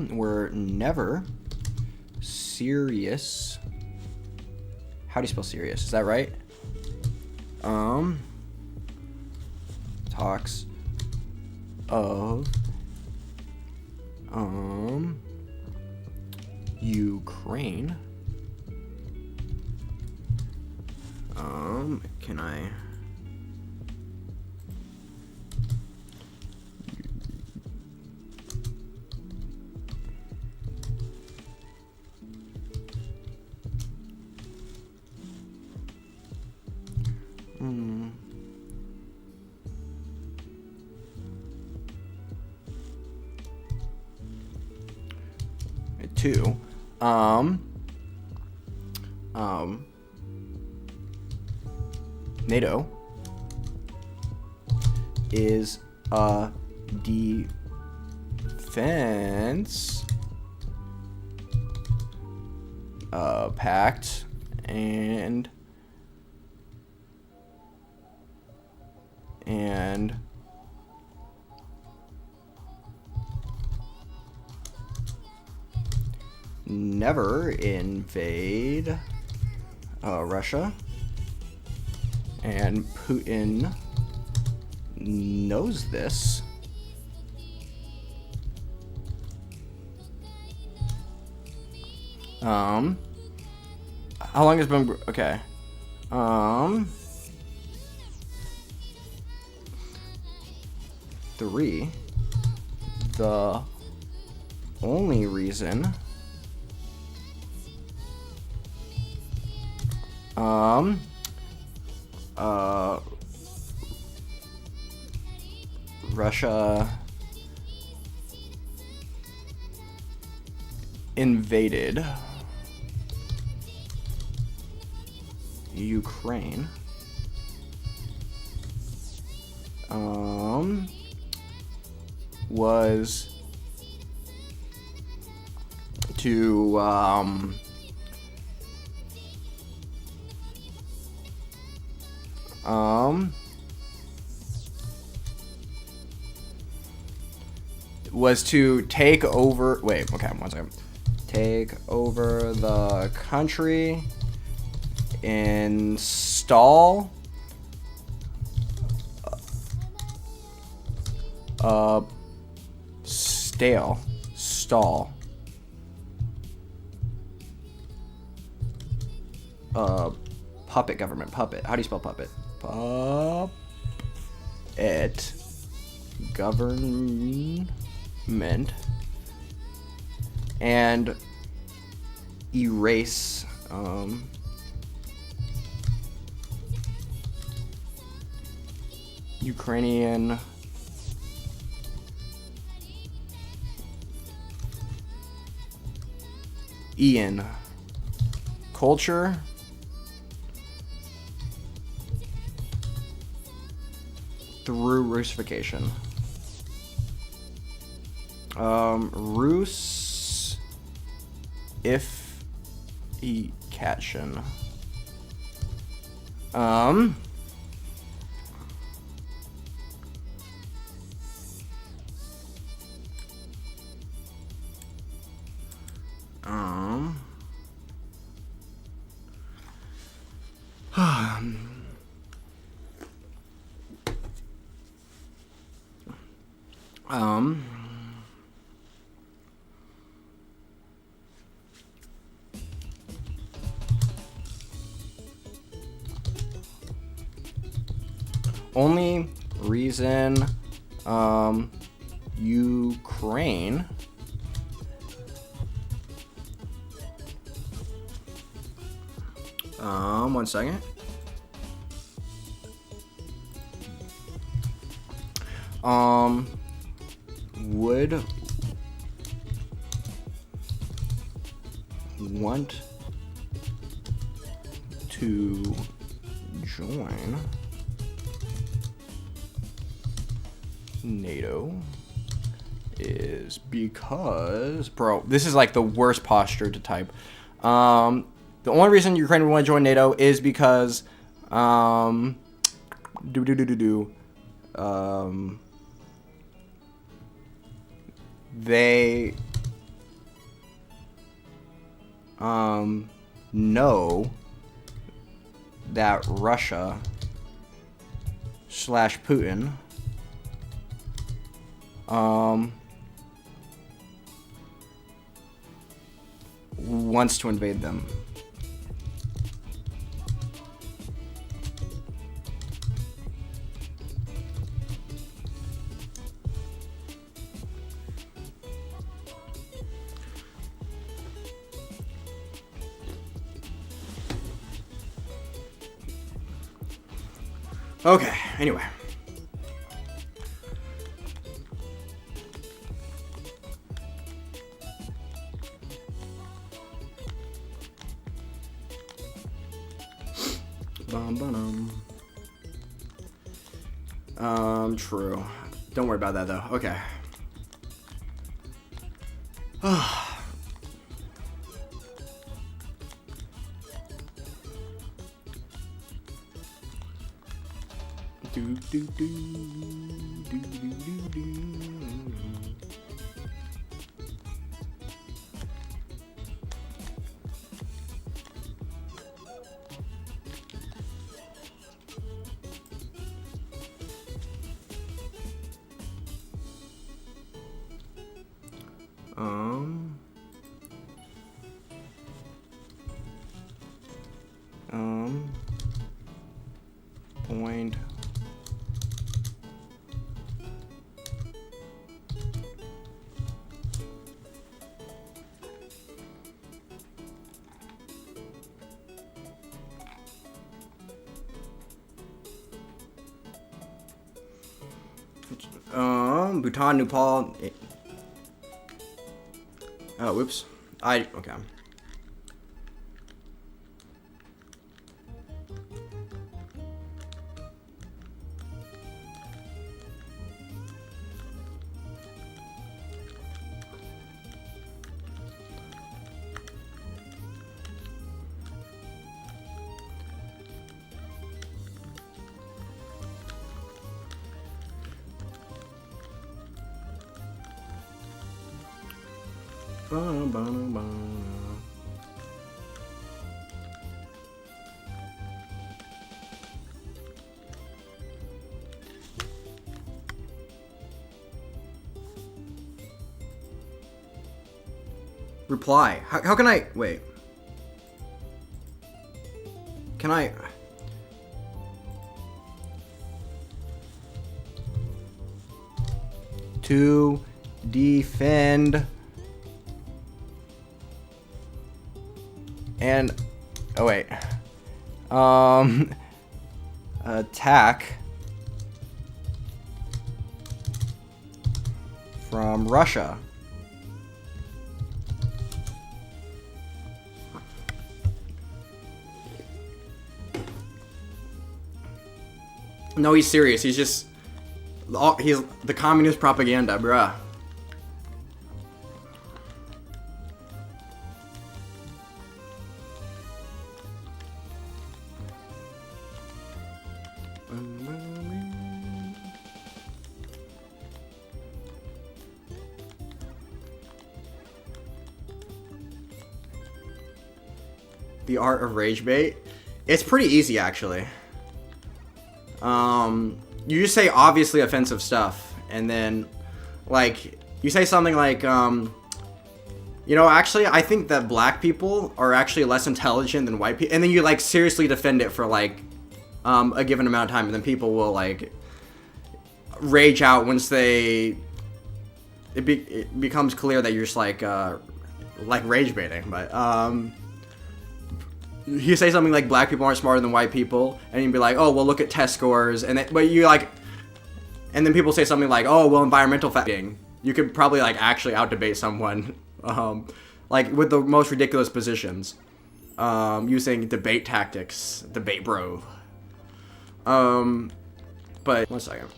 Speaker 1: We're never serious. How do you spell serious? Is that right? Talks of Ukraine. Can I? Two. NATO is a defense pact and and never invade Russia. And Putin knows this. How long has been okay? Three. The only reason Russia invaded Ukraine was to take over. Wait, okay, one second. Take over the country, install puppet government. Puppet. How do you spell puppet? Puppet government and erase Ukrainian culture through Russification. Russification. Only reason Ukraine one second. Would want to join NATO is because, bro, this is like the worst posture to type. The only reason Ukraine would want to join NATO is because they know that Russia / Putin wants to invade them. Okay, anyway. True. Don't worry about that though. Okay. Do, do, do, do, do, do, do. Point. Bhutan, Nepal. Oh, whoops. Okay. Reply. How can I... Wait. Can I... To defend... And... Oh, wait. Attack... from Russia. No, he's serious. He's just... He's the communist propaganda, bruh. The art of rage bait. It's pretty easy, actually. You just say obviously offensive stuff, and then, like, you say something like, you know, actually, I think that black people are actually less intelligent than white people, and then you, like, seriously defend it for, like, a given amount of time, and then people will, like, rage out once it becomes clear that you're just, like rage baiting, but, you say something like black people aren't smarter than white people, and you'd be like, oh, well, look at test scores, and then, but you like, and then people say something like, oh, well, environmental facting. You could probably like actually out debate someone, like with the most ridiculous positions, using debate tactics, debate bro. But 1 second.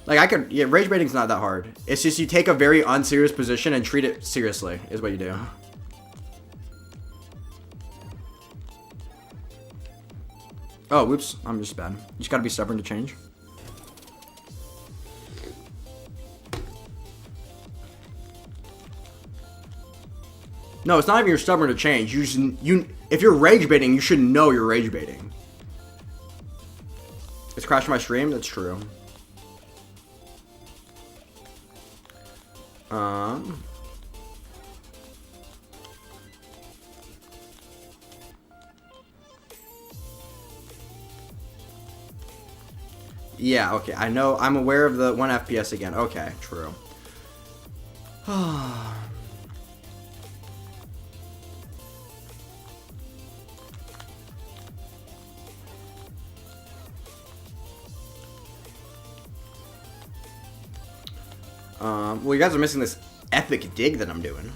Speaker 1: Like rage baiting's not that hard. It's just you take a very unserious position and treat it seriously is what you do. Oh, whoops. I'm just bad. You just gotta be stubborn to change. No, it's not even you're stubborn to change. If you're rage baiting, you should know you're rage baiting. It's crashing my stream? That's true. Yeah, okay, I know, I'm aware of the 1 FPS again. Okay, true. Well, you guys are missing this epic dig that I'm doing.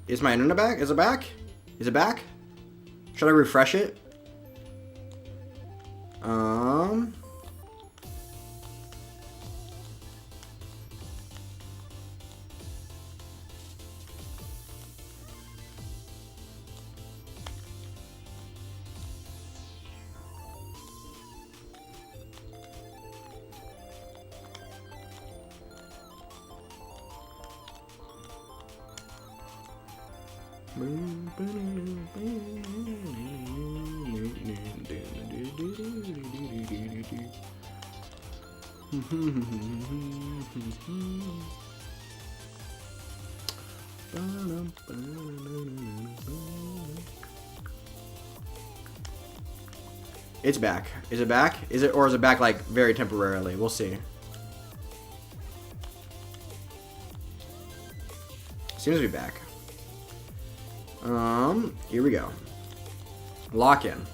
Speaker 1: Is my internet back? Is it back? Is it back? Should I refresh it? It's back. Is it back? Is it, or is it back like very temporarily? We'll see. Seems to be back. Here we go. Lock in.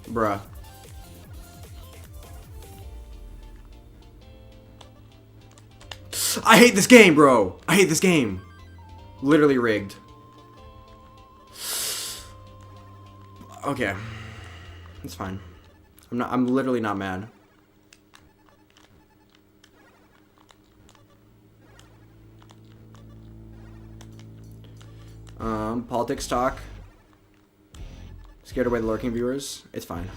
Speaker 1: Bruh. I hate this game, bro. I hate this game. Literally rigged. Okay. It's fine. I'm literally not mad. Politics talk. Scared away the lurking viewers. It's fine.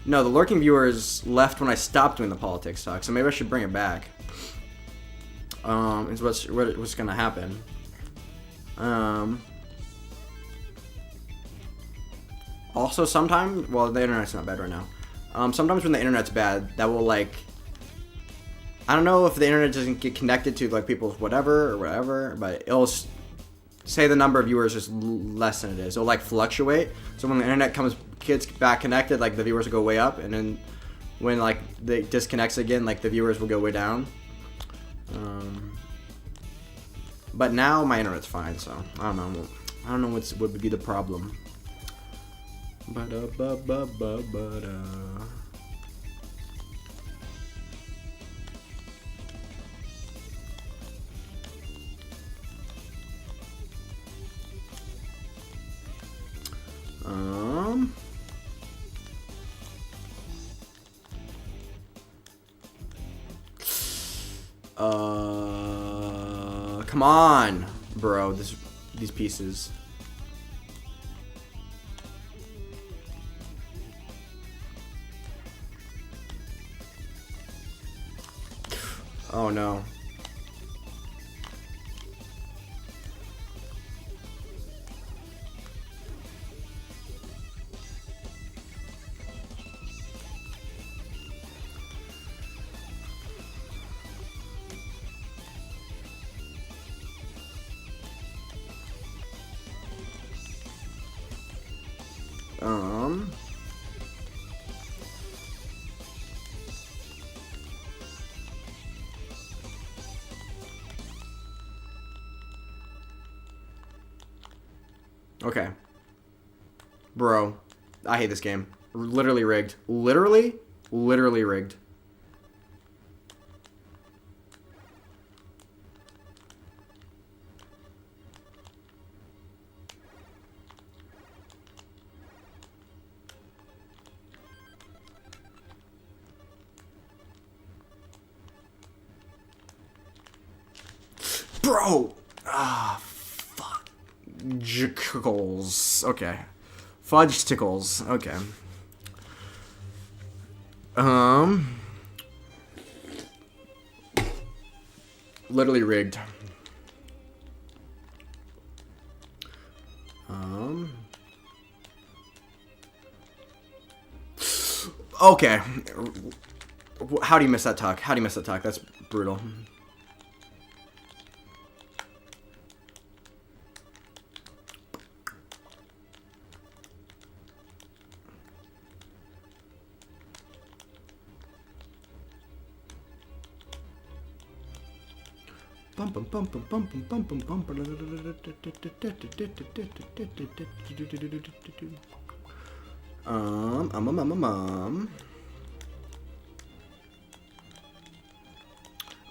Speaker 1: No, the lurking viewers left when I stopped doing the politics talk, so maybe I should bring it back. Is what's gonna happen. Also, sometimes, well, the internet's not bad right now. Sometimes when the internet's bad, that will like, I don't know if the internet doesn't get connected to like people's whatever, but it'll say the number of viewers is less than it is. It'll like fluctuate. So when the internet gets back connected, like the viewers will go way up, and then when like it disconnects again, like the viewers will go way down. But now my internet's fine, so I don't know what would be the problem. Come on, bro. These pieces. Oh no. Okay. Bro, I hate this game. Literally rigged. Literally rigged. Bro! Ah, fuck. Jickles. Okay. Fudge tickles. Okay. Literally rigged. Okay. How do you miss that talk? How do you miss that talk? That's brutal.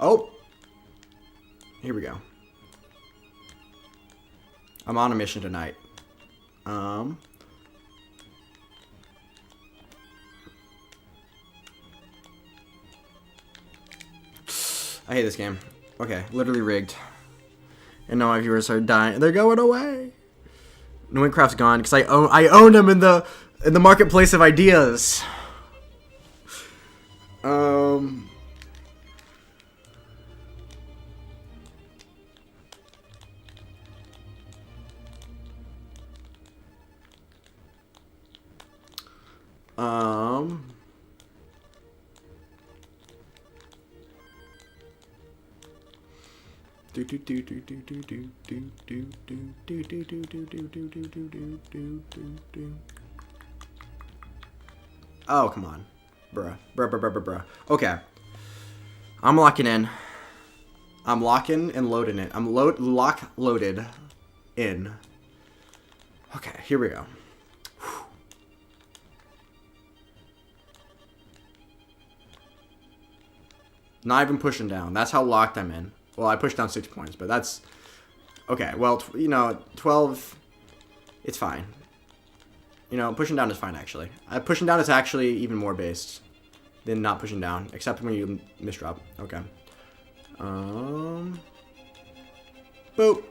Speaker 1: Oh, here we go. I'm on a mission tonight. I hate this game. Okay, literally rigged. And now my viewers are dying. They're going away. Minecraft's gone because I own them in the marketplace of ideas. Oh, come on. Bruh. Okay. I'm locking in. I'm locking and loading it. I'm loaded in. Okay, here we go. Whew. Not even pushing down. That's how locked I'm in. Well, I pushed down 6 points, but that's... Okay, well, 12... It's fine. Pushing down is fine, actually. Pushing down is actually even more based than not pushing down, except when you misdrop. Okay. Boop.